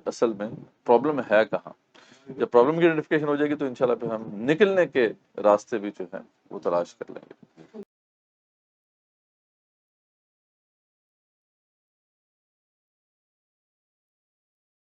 اصل میں پرابلم ہے کہاں۔ جب پرابلم کی آئیڈینٹیفیکیشن ہو جائے گی تو انشاءاللہ پھر ہم نکلنے کے راستے بھی جو ہیں وہ تلاش کر لیں گے۔